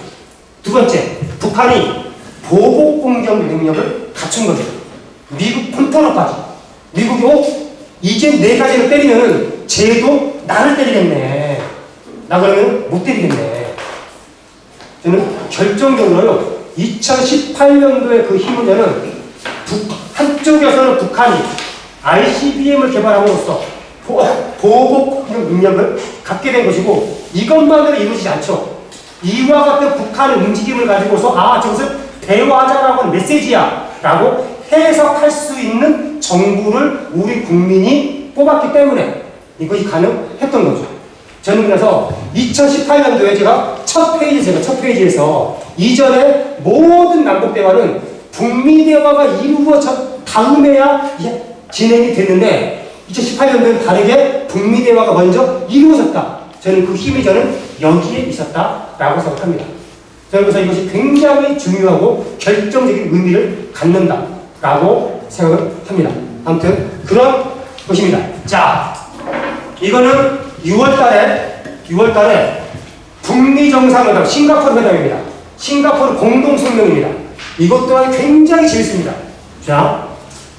두 번째, 북한이 보복 공격 능력을 갖춘 겁니다. 미국 본토로까지. 미국이 이제 내까지를 때리면은 쟤도 나를 때리겠네. 나 그러면 못 때리겠네. 저는 결정적으로요. 2018년도에 그 힘은 저는 한쪽에서는 북한이 ICBM을 개발함으로써 보복 공격 능력을 갖게 된 것이고 이것만으로 이루어지지 않죠. 이와 같은 북한의 움직임을 가지고서 저것은 대화하자라고 하는 메시지야 라고 해석할 수 있는 정부를 우리 국민이 뽑았기 때문에 이것이 가능했던 거죠. 저는 그래서 2018년도에 제가 첫 페이지에서 이전에 모든 남북대화는 북미대화가 이루어져 다음에야 진행이 됐는데 2018년도에는 다르게 북미대화가 먼저 이루어졌다. 저는 그 힘이 저는 여기에 있었다라고 생각합니다. 저는 그래서 이것이 굉장히 중요하고 결정적인 의미를 갖는다라고 생각을 합니다. 아무튼 그런 것입니다. 자, 이거는 6월달에 북미 정상회담, 싱가포르 회담입니다. 싱가포르 공동성명입니다. 이것 또한 굉장히 재밌습니다. 자,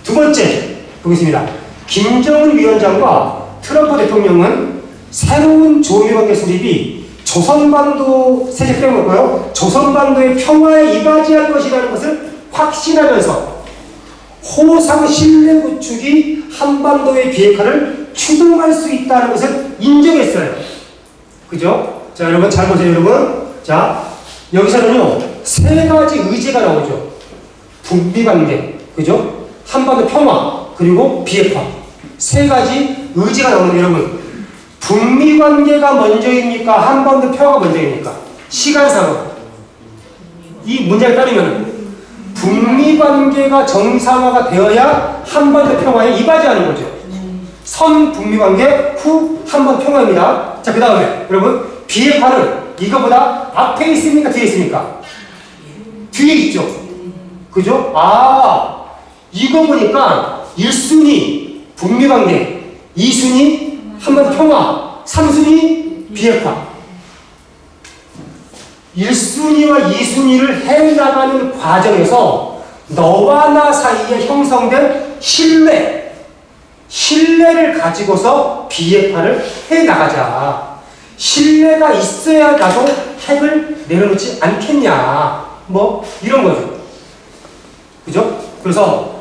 두 번째 보겠습니다. 김정은 위원장과 트럼프 대통령은 새로운 조미관계 수립이 조선반도 세계 프레임워크요, 조선반도의 평화에 이바지할 것이라는 것을 확신하면서 호상 신뢰 구축이 한반도의 비핵화를 추동할 수 있다는 것을 인정했어요. 그죠? 자, 여러분 잘 보세요, 여러분. 자, 여기서는요 세 가지 의제가 나오죠. 북미 관계, 그죠? 한반도 평화, 그리고 비핵화. 세 가지 의제가 나오는데 여러분, 북미 관계가 먼저입니까? 한반도 평화가 먼저입니까? 시간상으로. 이 문제에 따르면 북미 관계가 정상화가 되어야 한반도 평화에 이바지하는 거죠. 선 북미 관계, 후 한반도 평화입니다. 자, 그 다음에 여러분, 비핵화는 이거보다 앞에 있습니까? 뒤에 있습니까? 뒤에 있죠. 그죠? 아, 이거 보니까 1순위 북미 관계, 2순위 한반도 평화, 3순위 비핵화. 1순위와 2순위를 해나가는 과정에서 너와 나 사이에 형성된 신뢰를 가지고서 비핵화를 해나가자. 신뢰가 있어야 나도 핵을 내려놓지 않겠냐. 뭐 이런 거죠. 그죠? 그래서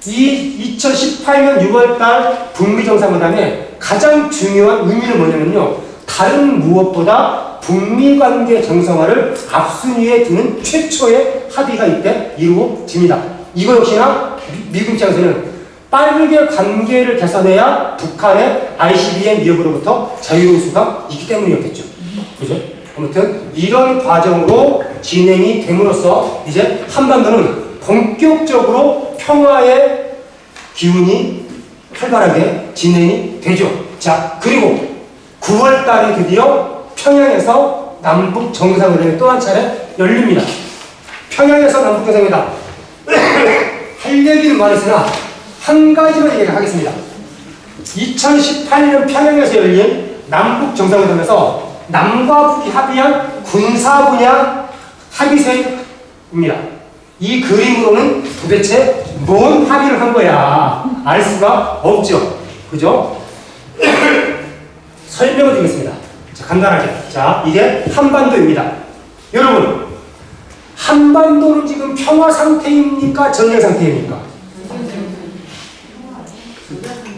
이 2018년 6월달 북미 정상회담의 가장 중요한 의미는 뭐냐면요, 다른 무엇보다 북미 관계 정상화를 앞순위에 두는 최초의 합의가 이때 이루어집니다. 이거 역시나 미국 입장에서는 빠르게 관계를 개선해야 북한의 ICBM 위협으로부터 자유로울 수가 있기 때문이었겠죠. 그죠? 아무튼 이런 과정으로 진행이 됨으로써 이제 한반도는 본격적으로 평화의 기운이 활발하게 진행이 되죠. 자, 그리고 9월 달에 드디어 평양에서 남북 정상회담이 또 한 차례 열립니다. 평양에서 남북 정상회담 할 얘기는 많으시나 한 가지만 얘기하겠습니다. 2018년 평양에서 열린 남북 정상회담에서 남과 북이 합의한 군사 분야 합의서입니다. 이 그림으로는 도대체 뭔 합의를 한 거야 알 수가 없죠. 그죠? 설명을 드리겠습니다. 자, 간단하게. 자, 이게 한반도입니다. 여러분, 한반도는 지금 평화 상태입니까? 전쟁 상태입니까?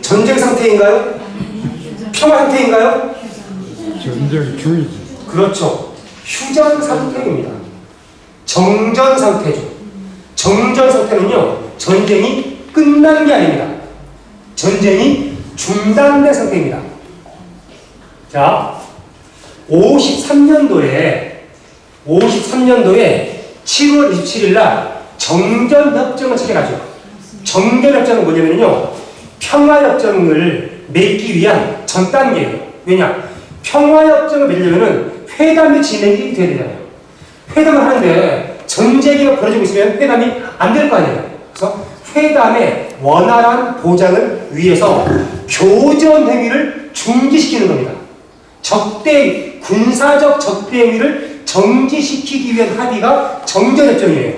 전쟁 상태인가요? 평화 상태인가요? 전쟁 중이지. 그렇죠. 휴전 상태입니다. 정전 상태죠. 정전 상태는요, 전쟁이 끝난 게 아닙니다. 전쟁이 중단된 상태입니다. 자, 53년도에 7월 27일 날 정전협정을 체결하죠. 정전협정은 뭐냐면요, 평화협정을 맺기 위한 전 단계예요. 왜냐? 평화협정을 맺으려면 회담이 진행이 돼야 되잖아요. 회담을 하는데 전쟁이 벌어지고 있으면 회담이 안 될 거 아니에요. 그래서 회담의 원활한 보장을 위해서 교전 행위를 중지시키는 겁니다. 군사적 적대 행위를 정지시키기 위한 합의가 정전협정이에요.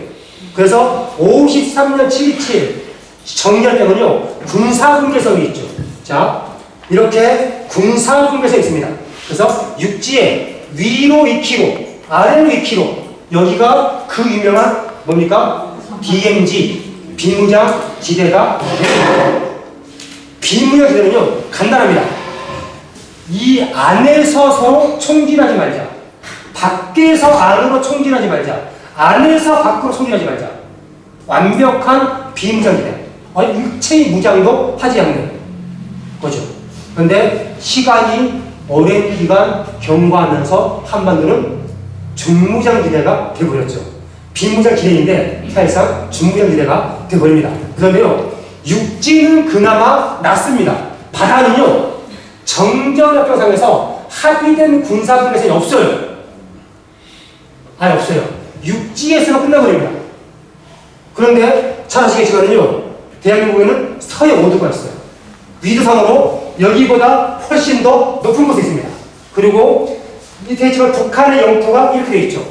그래서 53년 7.27 정전협정은요, 군사분계선이 있죠. 자, 이렇게 군사분계선이 있습니다. 그래서 육지에 위로 2km, 아래로 2km, 여기가 그 유명한 뭡니까? DMZ, 비무장 지대가 됩니다. 비무장 지대는요, 간단합니다. 이 안에서 서로 총질하지 말자. 밖에서 안으로 총질하지 말자. 안에서 밖으로 총질하지 말자. 완벽한 비무장지대. 일체의 무장도 하지 않는 거죠. 그런데 시간이 오랜 기간 경과하면서 한반도는 중무장지대가 되어버렸죠. 비무장지대인데 사실상 중무장지대가 되어버립니다. 그런데요, 육지는 그나마 낫습니다. 바다는요, 정전협정상에서 합의된 군사분계선이 없어요. 아예 없어요. 육지에서만 끝나버립니다. 그런데 잘 아시겠지만요, 대한민국에는 서해 5도가 있어요. 위도상으로 여기보다 훨씬 더 높은 곳에 있습니다. 그리고 밑에 있지만 북한의 영토가 이렇게 되어 있죠.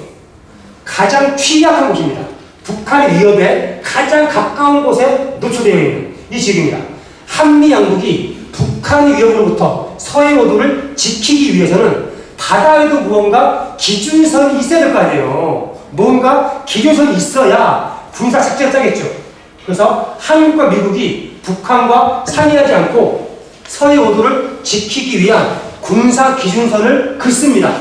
가장 취약한 곳입니다. 북한의 위협에 가장 가까운 곳에 노출되어 있는 이 지역입니다. 한미 양국이 북한의 위협으로부터 서해 5도를 지키기 위해서는 바다에도 무언가 기준선이 있어야 될 거 아니에요. 뭔가 기준선이 있어야 군사 작전을 짜겠죠. 그래서 한국과 미국이 북한과 상의하지 않고 서해 5도를 지키기 위한 군사 기준선을 긋습니다.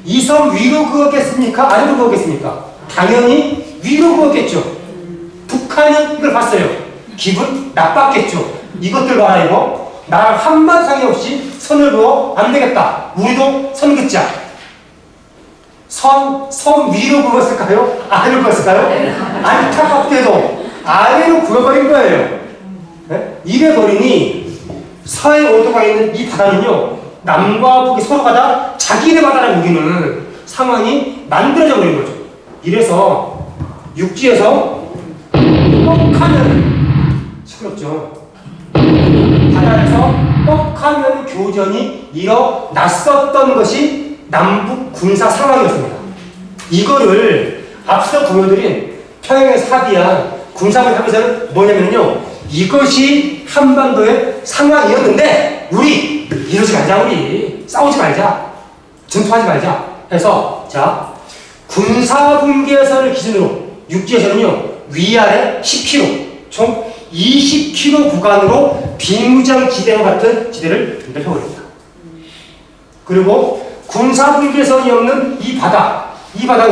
이 섬 위로 그었겠습니까? 아래로 그었겠습니까? 당연히 위로 그었겠죠. 북한이 이걸 봤어요. 기분 나빴겠죠. 이것들 봐라 이거. 나랑 한마디 상의 없이 선을 그어 안 되겠다. 우리도 선 긋자. 섬 위로 그었을까요? 아래로 그었을까요? 안타깝게도 아래로 그어버린 거예요. 네? 이래 버리니 서해 5도가 있는 이 바다는요, 남과 북이 서로가 다 자기네 바다를 우기는 상황이 만들어져 버린 거죠. 이래서 육지에서 떡하면 시끄럽죠. 바다에서 떡하면 교전이 일어났었던 것이 남북 군사 상황이었습니다. 이거를 앞서 보여드린 평양에서 합의한 군사적 합의서는 뭐냐면요, 이것이 한반도의 상황이었는데 우리 이러지 말자, 우리 싸우지 말자, 전투하지 말자 해서, 자, 군사분계선을 기준으로 육지에서는요 위아래 10km, 총 20km 구간으로 비무장지대와 같은 지대를 넓혀버립니다. 그리고 군사분계선이 없는 이 바다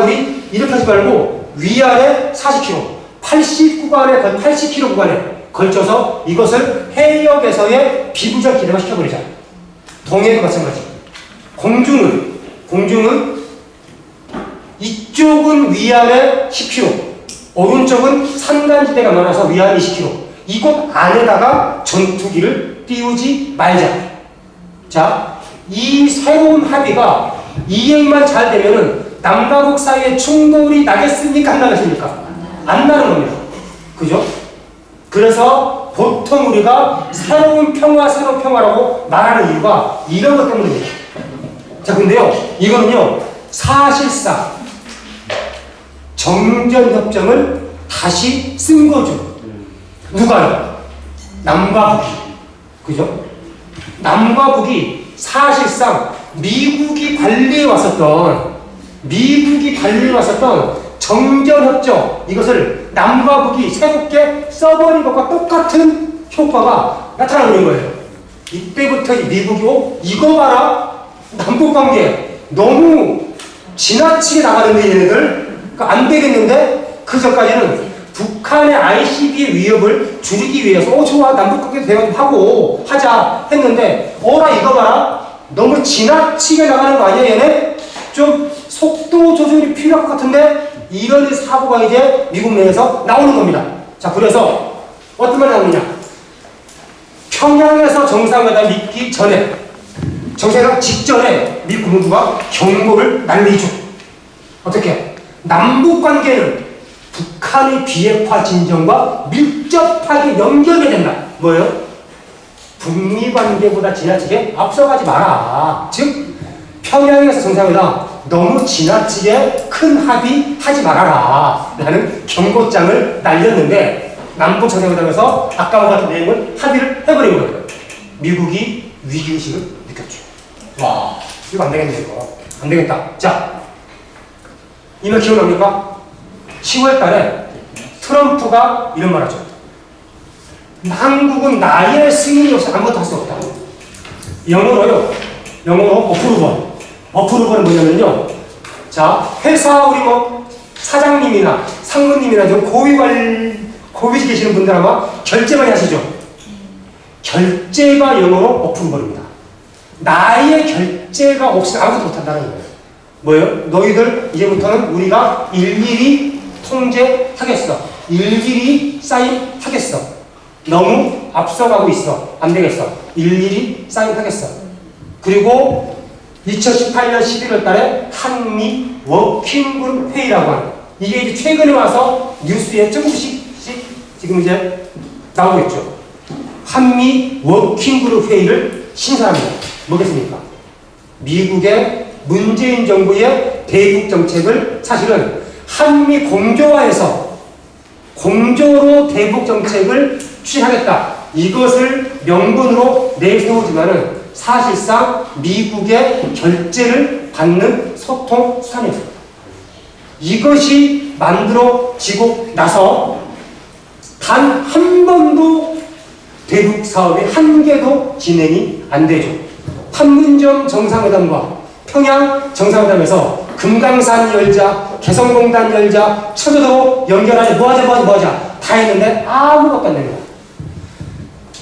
우리 이렇게 하지 말고 위아래 40km, 80구간에, 80km 구간에 걸쳐서 이것을 해역에서의 비무장지대화 시켜버리자. 동해도 마찬가지. 공중은 이쪽은 위아래 10km, 오른쪽은 산간지대가 많아서 위아래 20km. 이곳 안에다가 전투기를 띄우지 말자. 자, 이 새로운 합의가 이행만 잘 되면은 남과 북 사이에 충돌이 나겠습니까? 안 나겠습니까? 안 나는 겁니다. 그죠? 그래서 보통 우리가 새로운 평화라고 말하는 이유가 이런 것 때문입니다. 자, 근데요, 이거는요, 사실상 정전협정을 다시 쓴 거죠. 누가요? 남과 북이. 그죠? 남과 북이 사실상 미국이 관리해 왔었던 정전협정, 이것을 남과 북이 새롭게 써버린 것과 똑같은 효과가 나타나는 거예요. 이때부터 미국이 이거 봐라, 남북관계 너무 지나치게 나가는데 얘네들 안 되겠는데, 그 전까지는 북한의 ICB의 위협을 줄이기 위해서 좋아, 남북관계 대화 좀 하고 하자 했는데, 어라 이거 봐라, 너무 지나치게 나가는 거 아니야 얘네? 좀 속도 조절이 필요할 것 같은데, 이런 사고가 이제 미국 내에서 나오는 겁니다. 자, 그래서 어떤 말이 나오느냐, 평양에서 정상회담 있기 전에, 정상회담 직전에 미 국무부가 경고를 날리죠. 어떻게? 남북관계는 북한의 비핵화 진정과 밀접하게 연결이 된다. 뭐예요? 북미 관계보다 지나치게 앞서가지 마라. 즉, 평양에서 정상회담 너무 지나치게 큰 합의하지 말아라 라는 경고장을 날렸는데, 남북 정상회담에서 아까와 같은 내용을 합의를 해버린 거예요. 미국이 위기의식을 느꼈죠. 와, 이거 안 되겠네, 이거. 안 되겠다. 자, 이말 기억납니까? 10월 달에 트럼프가 이런 말 하죠. 한국은 나의 승인이 없이 아무것도 할 수 없다. 영어로 어프루벌은 뭐냐면요, 자, 회사 우리 사장님이나 상무님이나 좀 고위 계시는 분들 아마 결제 많이 하시죠? 결제가 영어로 어프루벌입니다. 나의 결제가 없이 아무것도 못한다는 거예요. 뭐예요? 너희들 이제부터는 우리가 일일이 통제하겠어. 일일이 사인하겠어. 너무 앞서가고 있어. 안 되겠어. 일일이 사인하겠어. 그리고 2018년 11월 달에 한미 워킹그룹 회의라고 하는, 이게 이제 최근에 와서 뉴스에 조금씩 지금 이제 나오고 있죠. 한미 워킹그룹 회의를 신설합니다. 뭐겠습니까? 미국의 문재인 정부의 대북 정책을 사실은 한미 공조화해서 공조로 대북 정책을 추진하겠다. 이것을 명분으로 내세우지만은 사실상 미국의 결재를 받는 소통 수단이었습니다. 이것이 만들어지고 나서 단 한 번도 대북 사업이 한 개도 진행이 안 되죠. 판문점 정상회담과 평양 정상회담에서 금강산 열자, 개성공단 열자, 초저도 연결하자, 뭐하자 다 했는데 아무것도 안 됩니다.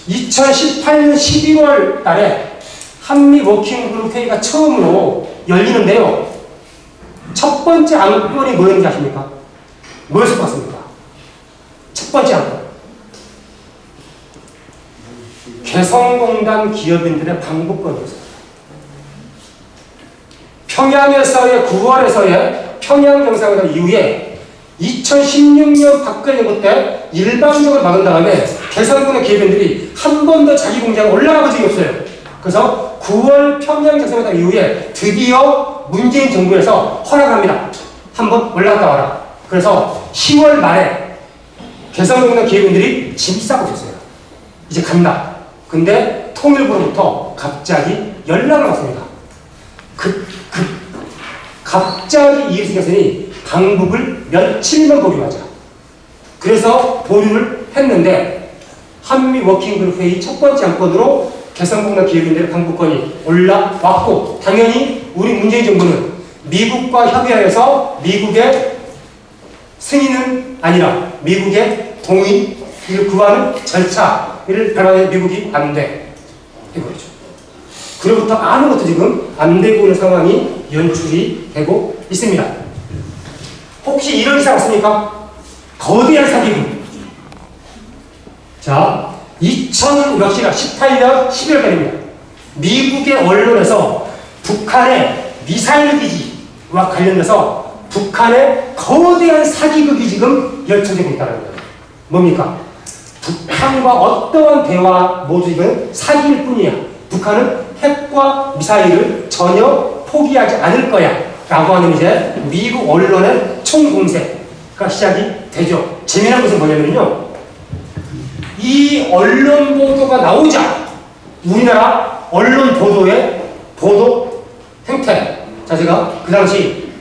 2018년 12월 달에 한미 워킹그룹 회의가 처음으로 열리는데요. 첫 번째 안건이 뭐였는지 아십니까? 뭐였을 것 같습니까? 첫 번째 안건. 개성공단 기업인들의 방북권이었습니다. 평양에서의 9월에서의 평양 정상회담 이후에 2016년 박근혜 정부 때 일방적으로 막은 다음에 개성공단 기업인들이 한 번도 자기 공장에 올라가본 적이 없어요. 그래서 9월 평양 정상회담 이후에 드디어 문재인 정부에서 허락합니다. 한번 올라갔다 와라. 그래서 10월 말에 개성공단 기업인들이 짐 싸고 있었어요. 이제 간다. 근데 통일부로부터 갑자기 연락을 왔습니다. 갑자기 이해승 교수님이 방북을 며칠만 보류하자. 그래서 보류를 했는데 한미 워킹그룹 회의 첫 번째 안건으로 개성공단 기업인들의 방북권이 올라왔고, 당연히 우리 문재인 정부는 미국과 협의하여서 미국의 승인은 아니라 미국의 동의를 구하는 절차를 밟아야 미국이 안 돼. 해버리죠. 그로부터 아무것도 지금 안 되고 있는 상황이 연출이 되고 있습니다. 혹시 이런 기사 없습니까? 거대한 사기극. 자, 2018년 12월달입니다. 미국의 언론에서 북한의 미사일 기지와 관련돼서 북한의 거대한 사기극이 지금 펼쳐지고 있다는 거예요. 뭡니까? 북한과 어떠한 대화 모두 이건 사기일 뿐이야. 북한은 핵과 미사일을 전혀 포기하지 않을 거야 라고 하는 이제 미국 언론의 총공세가 시작이 되죠. 재미난 것은 뭐냐면요, 이 언론 보도가 나오자 우리나라 언론 보도의 보도 행태, 자 제가 그 당시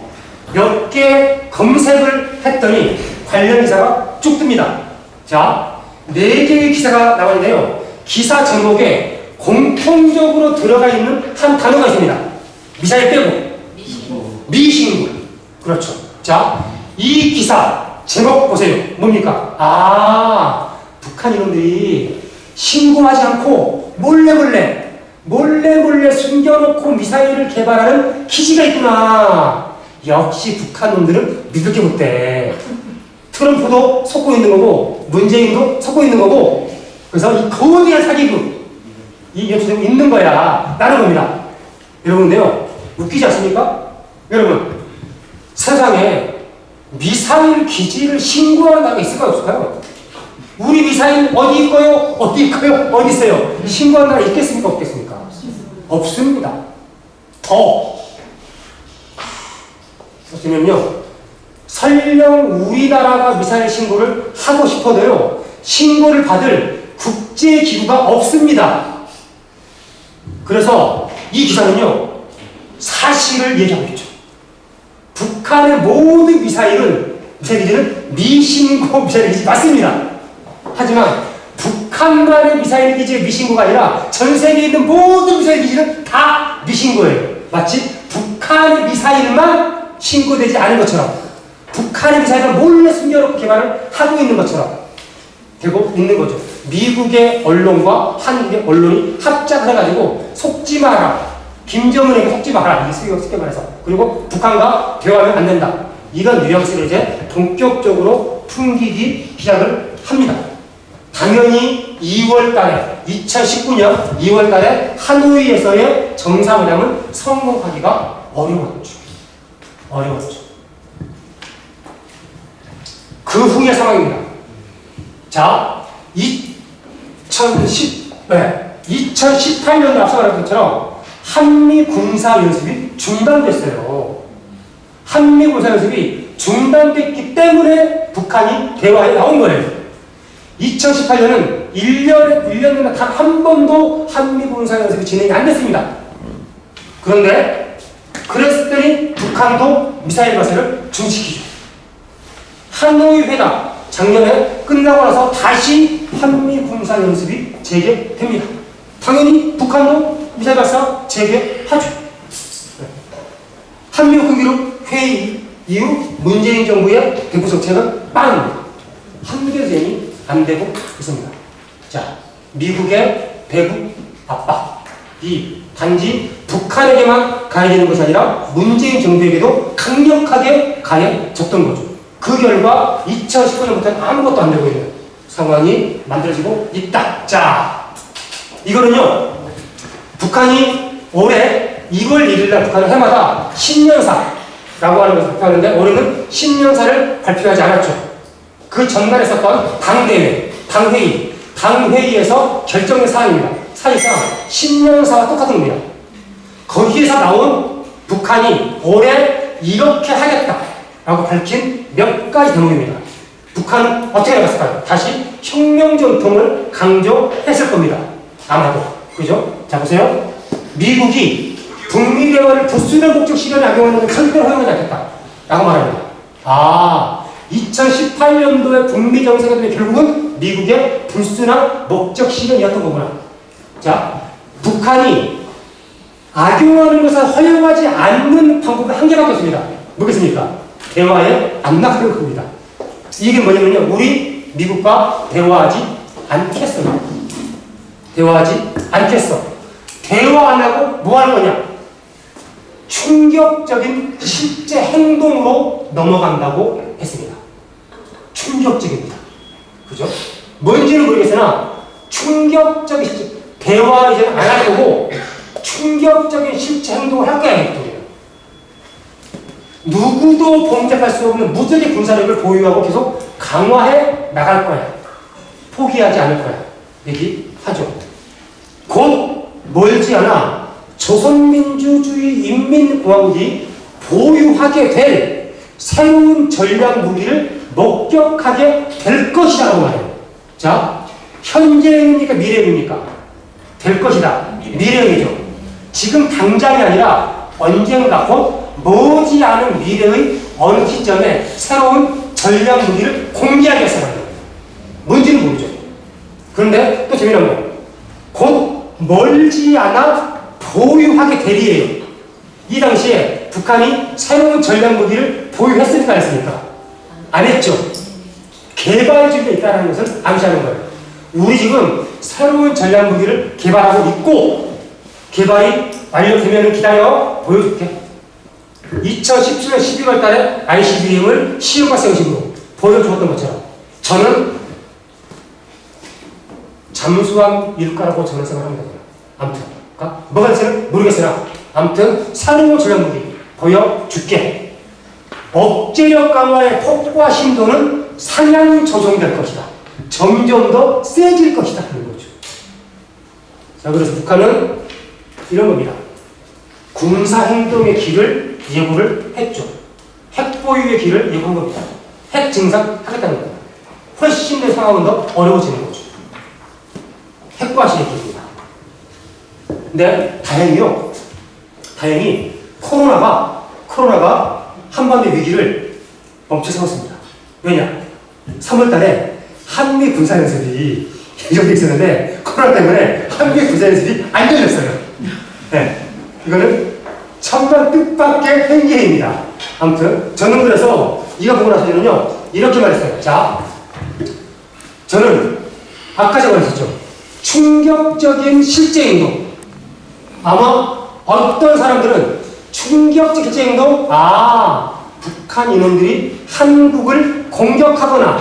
몇 개 검색을 했더니 관련 기사가 쭉 뜹니다. 자, 4개의 기사가 나왔는데요. 기사 제목에 공통적으로 들어가 있는 한 단어가 있습니다. 미사일 빼고 미신고. 그렇죠. 자, 이 기사 제목 보세요. 뭡니까? 아, 북한 이놈들이 신고하지 않고 몰래 숨겨놓고 미사일을 개발하는 기지가 있구나. 역시 북한 놈들은 믿을 게 못돼. 트럼프도 속고 있는 거고 문재인도 속고 있는 거고, 그래서 이 거대한 사기극 이 연출되고 있는 거야 라는 겁니다. 여러분데요, 웃기지 않습니까? 여러분, 세상에 미사일 기지를 신고하는 나라가 있을까요, 없을까요? 우리 미사일 어디 있고요? 어디 있고요? 어디 있어요? 신고하는 나라 있겠습니까, 없겠습니까? 없습니다. 더 보시면요, 설령 우리나라가 미사일 신고를 하고 싶어도요, 신고를 받을 국제기구가 없습니다. 그래서 이 기사는요, 사실을 얘기하고 있죠. 북한의 모든 미사일 기지는 미신고 미사일 기지 맞습니다. 하지만 북한만의 미사일 기지의 미신고가 아니라 전 세계에 있는 모든 미사일 기지는 다 미신고예요. 마치 북한의 미사일만 신고되지 않은 것처럼, 북한의 미사일을 몰래 숨겨놓고 개발을 하고 있는 것처럼 되고 있는 거죠. 미국의 언론과 한국의 언론이 합작을 해가지고 속지 마라, 김정은에게 속지 마라, 쉽게 말해서, 그리고 북한과 대화하면 안 된다, 이런 뉘앙스를 이제 본격적으로 풍기기 시작을 합니다. 당연히 2월 달에 2019년 2월 달에 하노이에서의 정상회담을 성공하기가 어려웠죠. 그 후의 상황입니다. 자, 2018년도 앞서 말한 것처럼 한미 군사 연습이 중단됐어요. 한미 군사 연습이 중단됐기 때문에 북한이 대화에 나온 거예요. 2018년은 1년 내내 단 한 번도 한미 군사 연습이 진행이 안 됐습니다. 그런데 그랬더니 북한도 미사일 발사를 중지시키죠. 하노이 회담 작년에 끝나고 나서 다시 한미 군사 연습이 재개됩니다. 당연히 북한도 미사일 발사 재개하죠. 한미 국기로 회의 이후 문재인 정부의 대북 정책은 빵입니다. 한미대전이 안 되고 있습니다. 자, 미국의 대북 압박이 단지 북한에게만 가해지는 것이 아니라 문재인 정부에게도 강력하게 가해졌던 거죠. 그 결과 2019년부터는 아무것도 안 되고 있는 상황이 만들어지고 있다. 자, 이거는요, 북한이 올해 2월 1일 날 북한은 해마다 신년사라고 하는 것을 발표하는데 올해는 신년사를 발표하지 않았죠. 그 전날에 있었던 당회의에서 결정된 사안입니다. 사실상 신년사와 똑같은 겁니다. 거기에서 나온 북한이 올해 이렇게 하겠다라고 밝힌 몇 가지 대목입니다. 북한은 어떻게 나갔을까요? 다시 혁명 전통을 강조했을 겁니다. 아마도. 그죠? 자, 보세요. 미국이 북미 대화를 불순한 목적 실현에 악용하는 절대로 허용하지 않겠다. 라고 말합니다. 2018년도에 북미 정상회담이 결국은 미국의 불순한 목적 실현이었던 거구나. 자, 북한이 악용하는 것을 허용하지 않는 방법이 한 개밖에 없습니다. 뭐겠습니까? 대화에 안 나가는 겁니다. 이게 뭐냐면요, 우리 미국과 대화하지 않겠어요. 대화 안 하고 뭐 하는 거냐? 충격적인 실제 행동으로 넘어간다고 했습니다. 충격적입니다. 그죠? 뭔지는 모르겠으나 충격적인 실제 대화 이제 안 할 거고 충격적인 실제 행동을 할 거야. 누구도 범접할 수 없는 무적의 군사력을 보유하고 계속 강화해 나갈 거야. 포기하지 않을 거야. 얘기하죠. 곧 멀지 않아 조선민주주의 인민공화국이 보유하게 될 새로운 전략 무기를 목격하게 될 것이라고 말해요. 자, 현재입니까? 미래입니까? 될 것이다. 미래이죠. 지금 당장이 아니라 언젠가 곧 머지않은 미래의 어느 시점에 새로운 전략 무기를 공개하겠어요. 뭔지는 모르죠. 그런데 또 재미난 거, 곧 멀지 않아 보유하게 되리에요. 이 당시에 북한이 새로운 전략 무기를 보유했습니까? 안 했습니까? 안 했죠. 개발 중에 있다는 것을 암시하는 거예요. 우리 지금 새로운 전략 무기를 개발하고 있고 개발이 완료되면 기다려 보여줄게. 2017년 12월 달에 ICBM을 시험 발사형식으로 보여주었던 것처럼 저는 잠수함일 거라고 저는 생각합니다. 아무튼 뭐가 될지는 모르겠으나 아무튼 새로운 전략 무기 보여줄게. 억제력 강화의 폭과 심도는 상향 조정될 것이다. 점점 더 세질 것이다. 그런 거죠. 자, 그래서 북한은 이런 겁니다. 군사행동의 길을 예고를 했죠. 핵보유의 길을 예고한 겁니다. 핵 증상하겠다는 겁니다. 훨씬 더 상황은 더 어려워지는 거죠. 핵과시의 길입니다. 근데 다행히 코로나가 한반도 위기를 멈춰 세웠습니다. 왜냐? 3월 달에 한미 군사연습이 예정돼 있었는데 코로나 때문에 한미 군사연습이 안 열렸어요. 네, 이거는 천만 뜻밖의 행계입니다. 아무튼 저는 그래서 이거 보고 나서는요 이렇게 말했어요. 자, 저는 아까 제가 말했었죠. 충격적인 실제 행동. 아마 어떤 사람들은 충격적 실제 행동, 북한 인원들이 한국을 공격하거나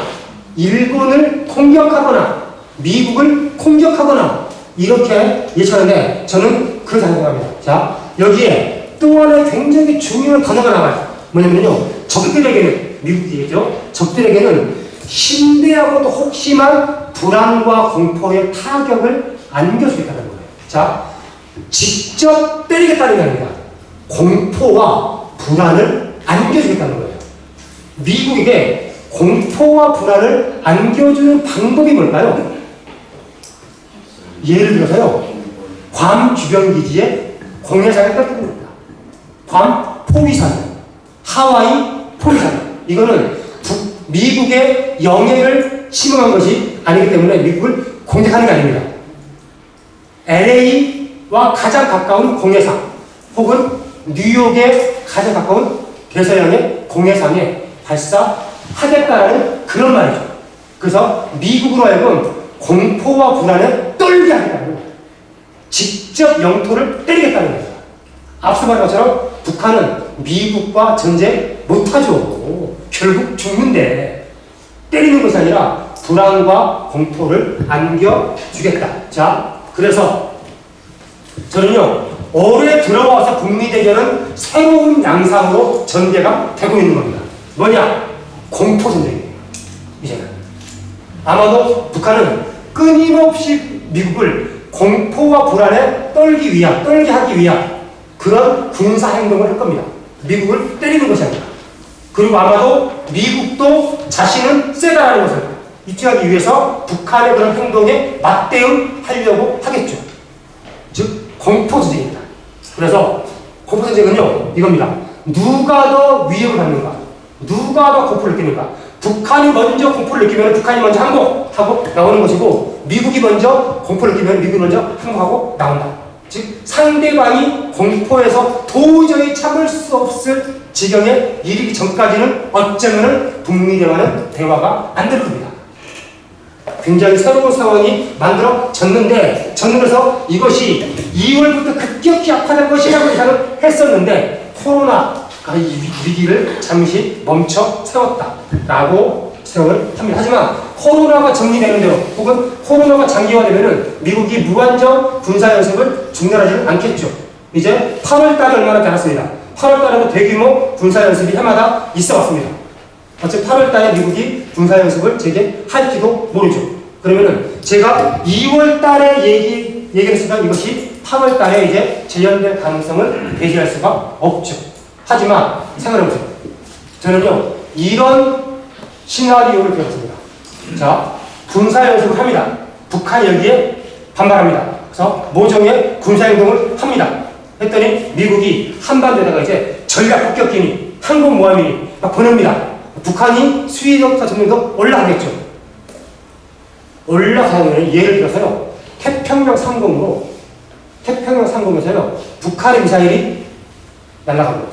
일본을 공격하거나 미국을 공격하거나 이렇게 예측하는데 저는 그렇게 생각합니다. 자, 여기에 또 하나의 굉장히 중요한 단어가 나와요. 뭐냐면요, 적들에게는, 미국이겠죠? 적들에게는 심대하고도 혹심한 불안과 공포의 타격을 안겨주겠다는 거예요. 자, 직접 때리겠다는 게 아닙니다. 공포와 불안을 안겨주겠다는 거예요. 미국에게 공포와 불안을 안겨주는 방법이 뭘까요? 예를 들어서요, 괌 주변 기지에 공해상을 떨어뜨립니다. 괌 포위산, 하와이 포위산. 이거는 미국의 영해를 침범한 것이 아니기 때문에 미국을 공격하는 게 아닙니다. LA와 가장 가까운 공해상, 혹은 뉴욕에 가장 가까운 대서양의 공해상에 발사하겠다라는 그런 말이죠. 그래서 미국으로 하여금 공포와 불안에 떨게 하겠다는 거예요. 직접 영토를 때리겠다는 거예요. 앞서 말한 것처럼 북한은 미국과 전쟁 못하죠. 결국 죽는데 때리는 것이 아니라 불안과 공포를 안겨주겠다. 자, 그래서 저는요, 올해 들어와서 북미 대결은 새로운 양상으로 전개가 되고 있는 겁니다. 뭐냐? 공포 전쟁이에요. 이제는 아마도 북한은 끊임없이 미국을 공포와 불안에 떨게 하기 위한 그런 군사 행동을 할 겁니다. 미국을 때리는 것이 아니라. 그리고 아마도 미국도 자신은 세다라는 것을 입증하기 위해서 북한의 그런 행동에 맞대응하려고 하겠죠. 즉 공포전쟁입니다. 그래서 공포전쟁은요, 이겁니다. 누가 더 위협을 받는가, 누가 더 공포를 느끼는가. 북한이 먼저 공포를 느끼면 북한이 먼저 항복하고 나오는 것이고, 미국이 먼저 공포를 느끼면 미국이 먼저 항복하고 나온다. 즉 상대방이 공포에서 도저히 참을 수 없을 지경에 이르기 전까지는 어쩌면 북미 대화는 대화가 안 될 겁니다. 굉장히 새로운 상황이 만들어져서 이것이 2월부터 급격히 악화될 것이라고 예상을 했었는데 코로나가 이 위기를 잠시 멈춰 세웠다라고 생각을 합니다. 하지만 코로나가 정리되는 대로 혹은 코로나가 장기화되면 미국이 무한정 군사연습을 중단하지는 않겠죠. 이제 8월 달에 얼마 남지 않았습니다. 8월 달에도 대규모 군사연습이 해마다 있어 왔습니다. 어차피 8월 달에 미국이 군사연습을 재개할지도 모르죠. 그러면은 제가 2월 달에 얘기했으면 이것이 8월 달에 이제 재연될 가능성을 배제할 수가 없죠. 하지만 생각해보세요. 저는요, 이런 시나리오를 그렸습니다. 자, 군사연습을 합니다. 북한이 여기에 반발합니다. 그래서 모종의 군사행동을 합니다. 했더니 미국이 한반도에다가 이제 전략 폭격기니 항공모함이니 막 보냅니다. 북한이 수위력사 점령도 올라가겠죠. 올라가면 예를 들어서요, 태평양 상공에서요, 북한의 미사일이 날아가고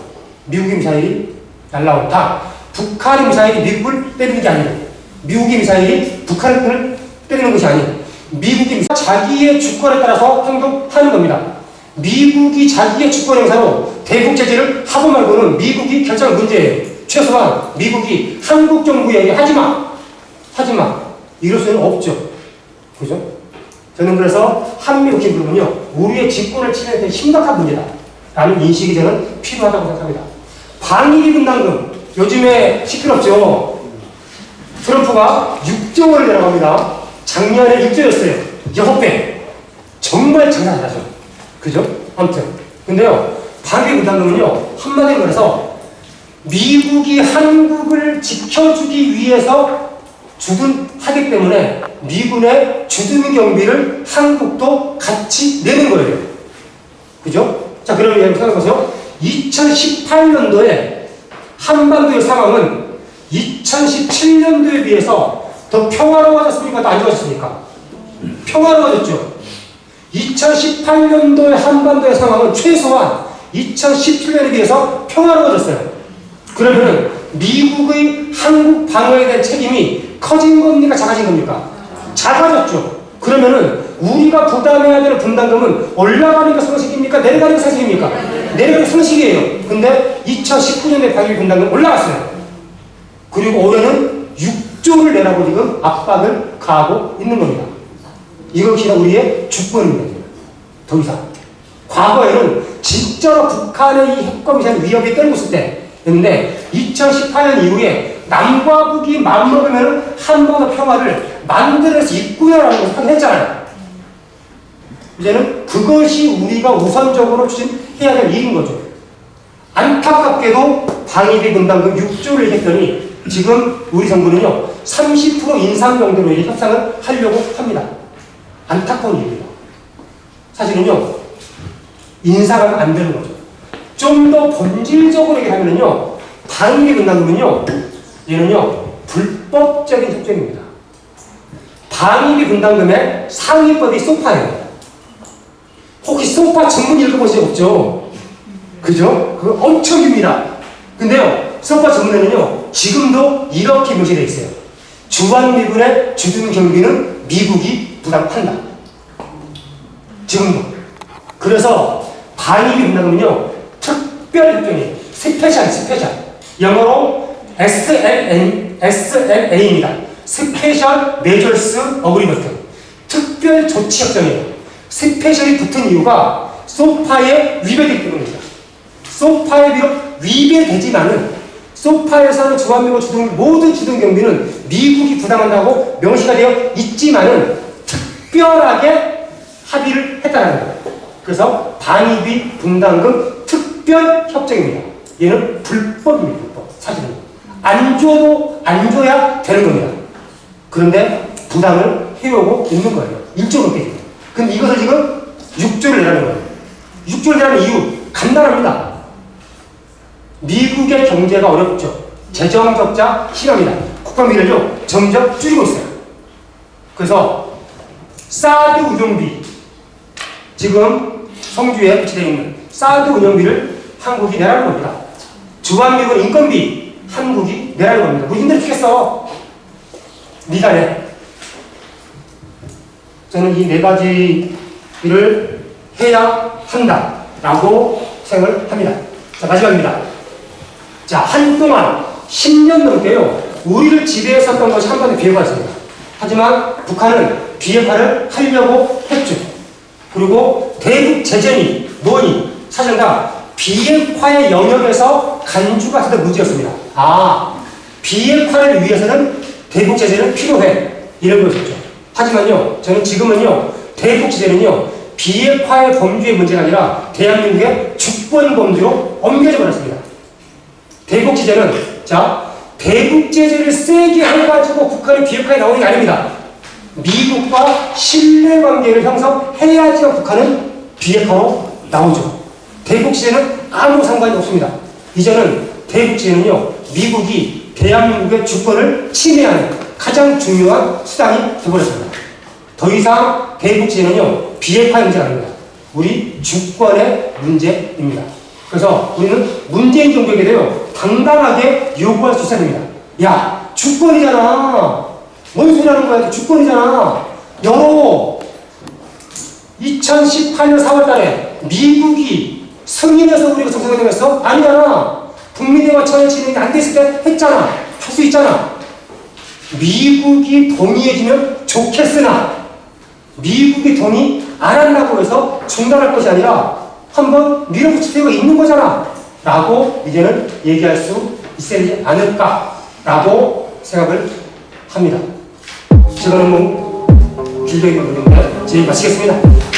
미국의 미사일이 날아온다. 북한의 미사일이 미국을 때리는 게 아니고 미국의 미사일이 북한을 때리는 것이 아니고 미국의 미사일이 자기의 주권에 따라서 행동하는 겁니다. 미국이 자기의 주권 행사로 대북 제재를 하고 말고는 미국이 결정할 문제예요. 최소한 미국이 한국 정부에게 하지마 이럴 수는 없죠. 그죠? 저는 그래서 한미 북핵 부분은요, 우리의 직권을 침해하는 심각한 문제다 라는 인식이 저는 필요하다고 생각합니다. 방위비 분담금 요즘에 시끄럽죠. 트럼프가 6조 원을 내라고 합니다. 작년에 6조였어요. 6배. 정말 장난 아니죠. 그죠? 아무튼. 근데요, 방위비 분담금은요, 한마디로 말해서 미국이 한국을 지켜주기 위해서 주둔하기 때문에 미군의 주둔 경비를 한국도 같이 내는 거예요. 그죠? 자, 그러면 생각해보세요. 2018년도에 한반도의 상황은 2017년도에 비해서 더 평화로워졌습니까? 더 안 좋아졌습니까? 평화로워졌죠. 2018년도의 한반도의 상황은 최소한 2017년에 비해서 평화로워졌어요. 그러면 미국의 한국 방어에 대한 책임이 커진 겁니까? 작아진 겁니까? 작아졌죠. 그러면은 우리가 부담해야 되는 분담금은 올라가는 게 상식입니까? 내려가는 게 상식입니까? 내려가는 게 상식이에요. 근데 2019년에 방위 분담금 올라갔어요. 그리고 올해는 6조를 내라고 지금 압박을 가하고 있는 겁니다. 이것이 다 우리의 주권입니다. 더 이상. 과거에는 진짜로 북한의 이 핵검사의 위협이 떨고 있을 때였는데 2018년 이후에 남과 북이 맞먹으면 한반도 평화를 만들어서 있구나라는 것을 했잖아요. 이제는 그것이 우리가 우선적으로 추진해야 될 일인 거죠. 안타깝게도 방위비 분담금 6조를 얘기했더니 지금 우리 정부는요 30% 인상 정도로 이제 협상을 하려고 합니다. 안타까운 일입니다. 사실은요 인상하면 안 되는 거죠. 좀 더 본질적으로 얘기하면요 방위비 분담금은요 얘는요 불법적인 협정입니다. 방위비 분담금의 상위법이 소파예요. 혹시 소파 전문 읽어보신 적 없죠? 그죠? 그거 엄청 깁니다. 근데요, 소파 전문에는요, 지금도 이렇게 명시되어 있어요. 주한미군의 주둔 경비는 미국이 부담한다. 지금도. 그래서 방위비 분담금은요, 특별 협정이에요. 스페셜. 영어로 SLA입니다. 스페셜 메저스 어그리먼트. 특별 조치 협정이에요. 스페셜이 붙은 이유가 소파에 위배되기 때문입니다. 소파에 비록 위배되지만은 소파에서는 주한미군 모든 주둔 경비는 미국이 부담한다고 명시가 되어 있지만은 특별하게 합의를 했다는 거예요. 그래서 방위비 분담금 특별 협정입니다. 얘는 불법입니다. 불법. 사실은 안 줘야 되는 겁니다. 그런데 부담을 해오고 있는 거예요. 1조 넘게. 근데 이것을 지금 6조를 내라는 거예요. 6조를 내라는 이유 간단합니다. 미국의 경제가 어렵죠. 재정 적자 심합니다. 국방비를요 점점 줄이고 있어요. 그래서 사드 운용비 지금 성주에 배치되어 있는 사드 운용비를 한국이 내라는 겁니다. 주한미군 인건비 한국이 내라는 겁니다. 우리 힘들어 죽겠어. 네가 내. 저는 이 네 가지를 해야 한다라고 생각을 합니다. 자, 마지막입니다. 자, 한동안 10년 넘게요, 우리를 지배했었던 것이 한반도 비핵화였습니다. 하지만 북한은 비핵화를 하려고 했죠. 그리고 대북 제재니 뭐니 사실 다 비핵화의 영역에서 간주가 되던 문제였습니다. 비핵화를 위해서는 대북 제재는 필요해. 이런 거였죠. 하지만요, 저는 지금은요, 대북 제재는요, 비핵화의 범주의 문제가 아니라 대한민국의 주권 범주로 옮겨져 버렸습니다. 대북 제재는, 대북 제재를 세게 해가지고 북한이 비핵화에 나오는 게 아닙니다. 미국과 신뢰관계를 형성해야지만 북한은 비핵화로 나오죠. 대북 제재는 아무 상관이 없습니다. 이제는 대북 제재는요, 미국이 대한민국의 주권을 침해하는 가장 중요한 수단이 되어버렸습니다. 더 이상 대북 제재는요, 비핵화의 문제가 아닙니다. 우리 주권의 문제입니다. 그래서 우리는 문재인 정부에게도요, 당당하게 요구할 수 있어야 됩니다. 야, 주권이잖아. 뭔 소리 하는 거야? 주권이잖아. 여러 2018년 4월 달에 미국이 승인해서 우리가 정상회담 했어? 아니잖아. 북미대화 처리 진행이 안 됐을 때 했잖아. 할 수 있잖아. 미국이 동의해주면 좋겠으나 미국이 동의 안 한다고 해서 중단할 것이 아니라 한번 밀어붙일 필요가 있는 거잖아 라고 이제는 얘기할 수 있어야 되지 않을까 라고 생각을 합니다. 제가 너무 길게 얘기했는데 제 얘기 마치겠습니다.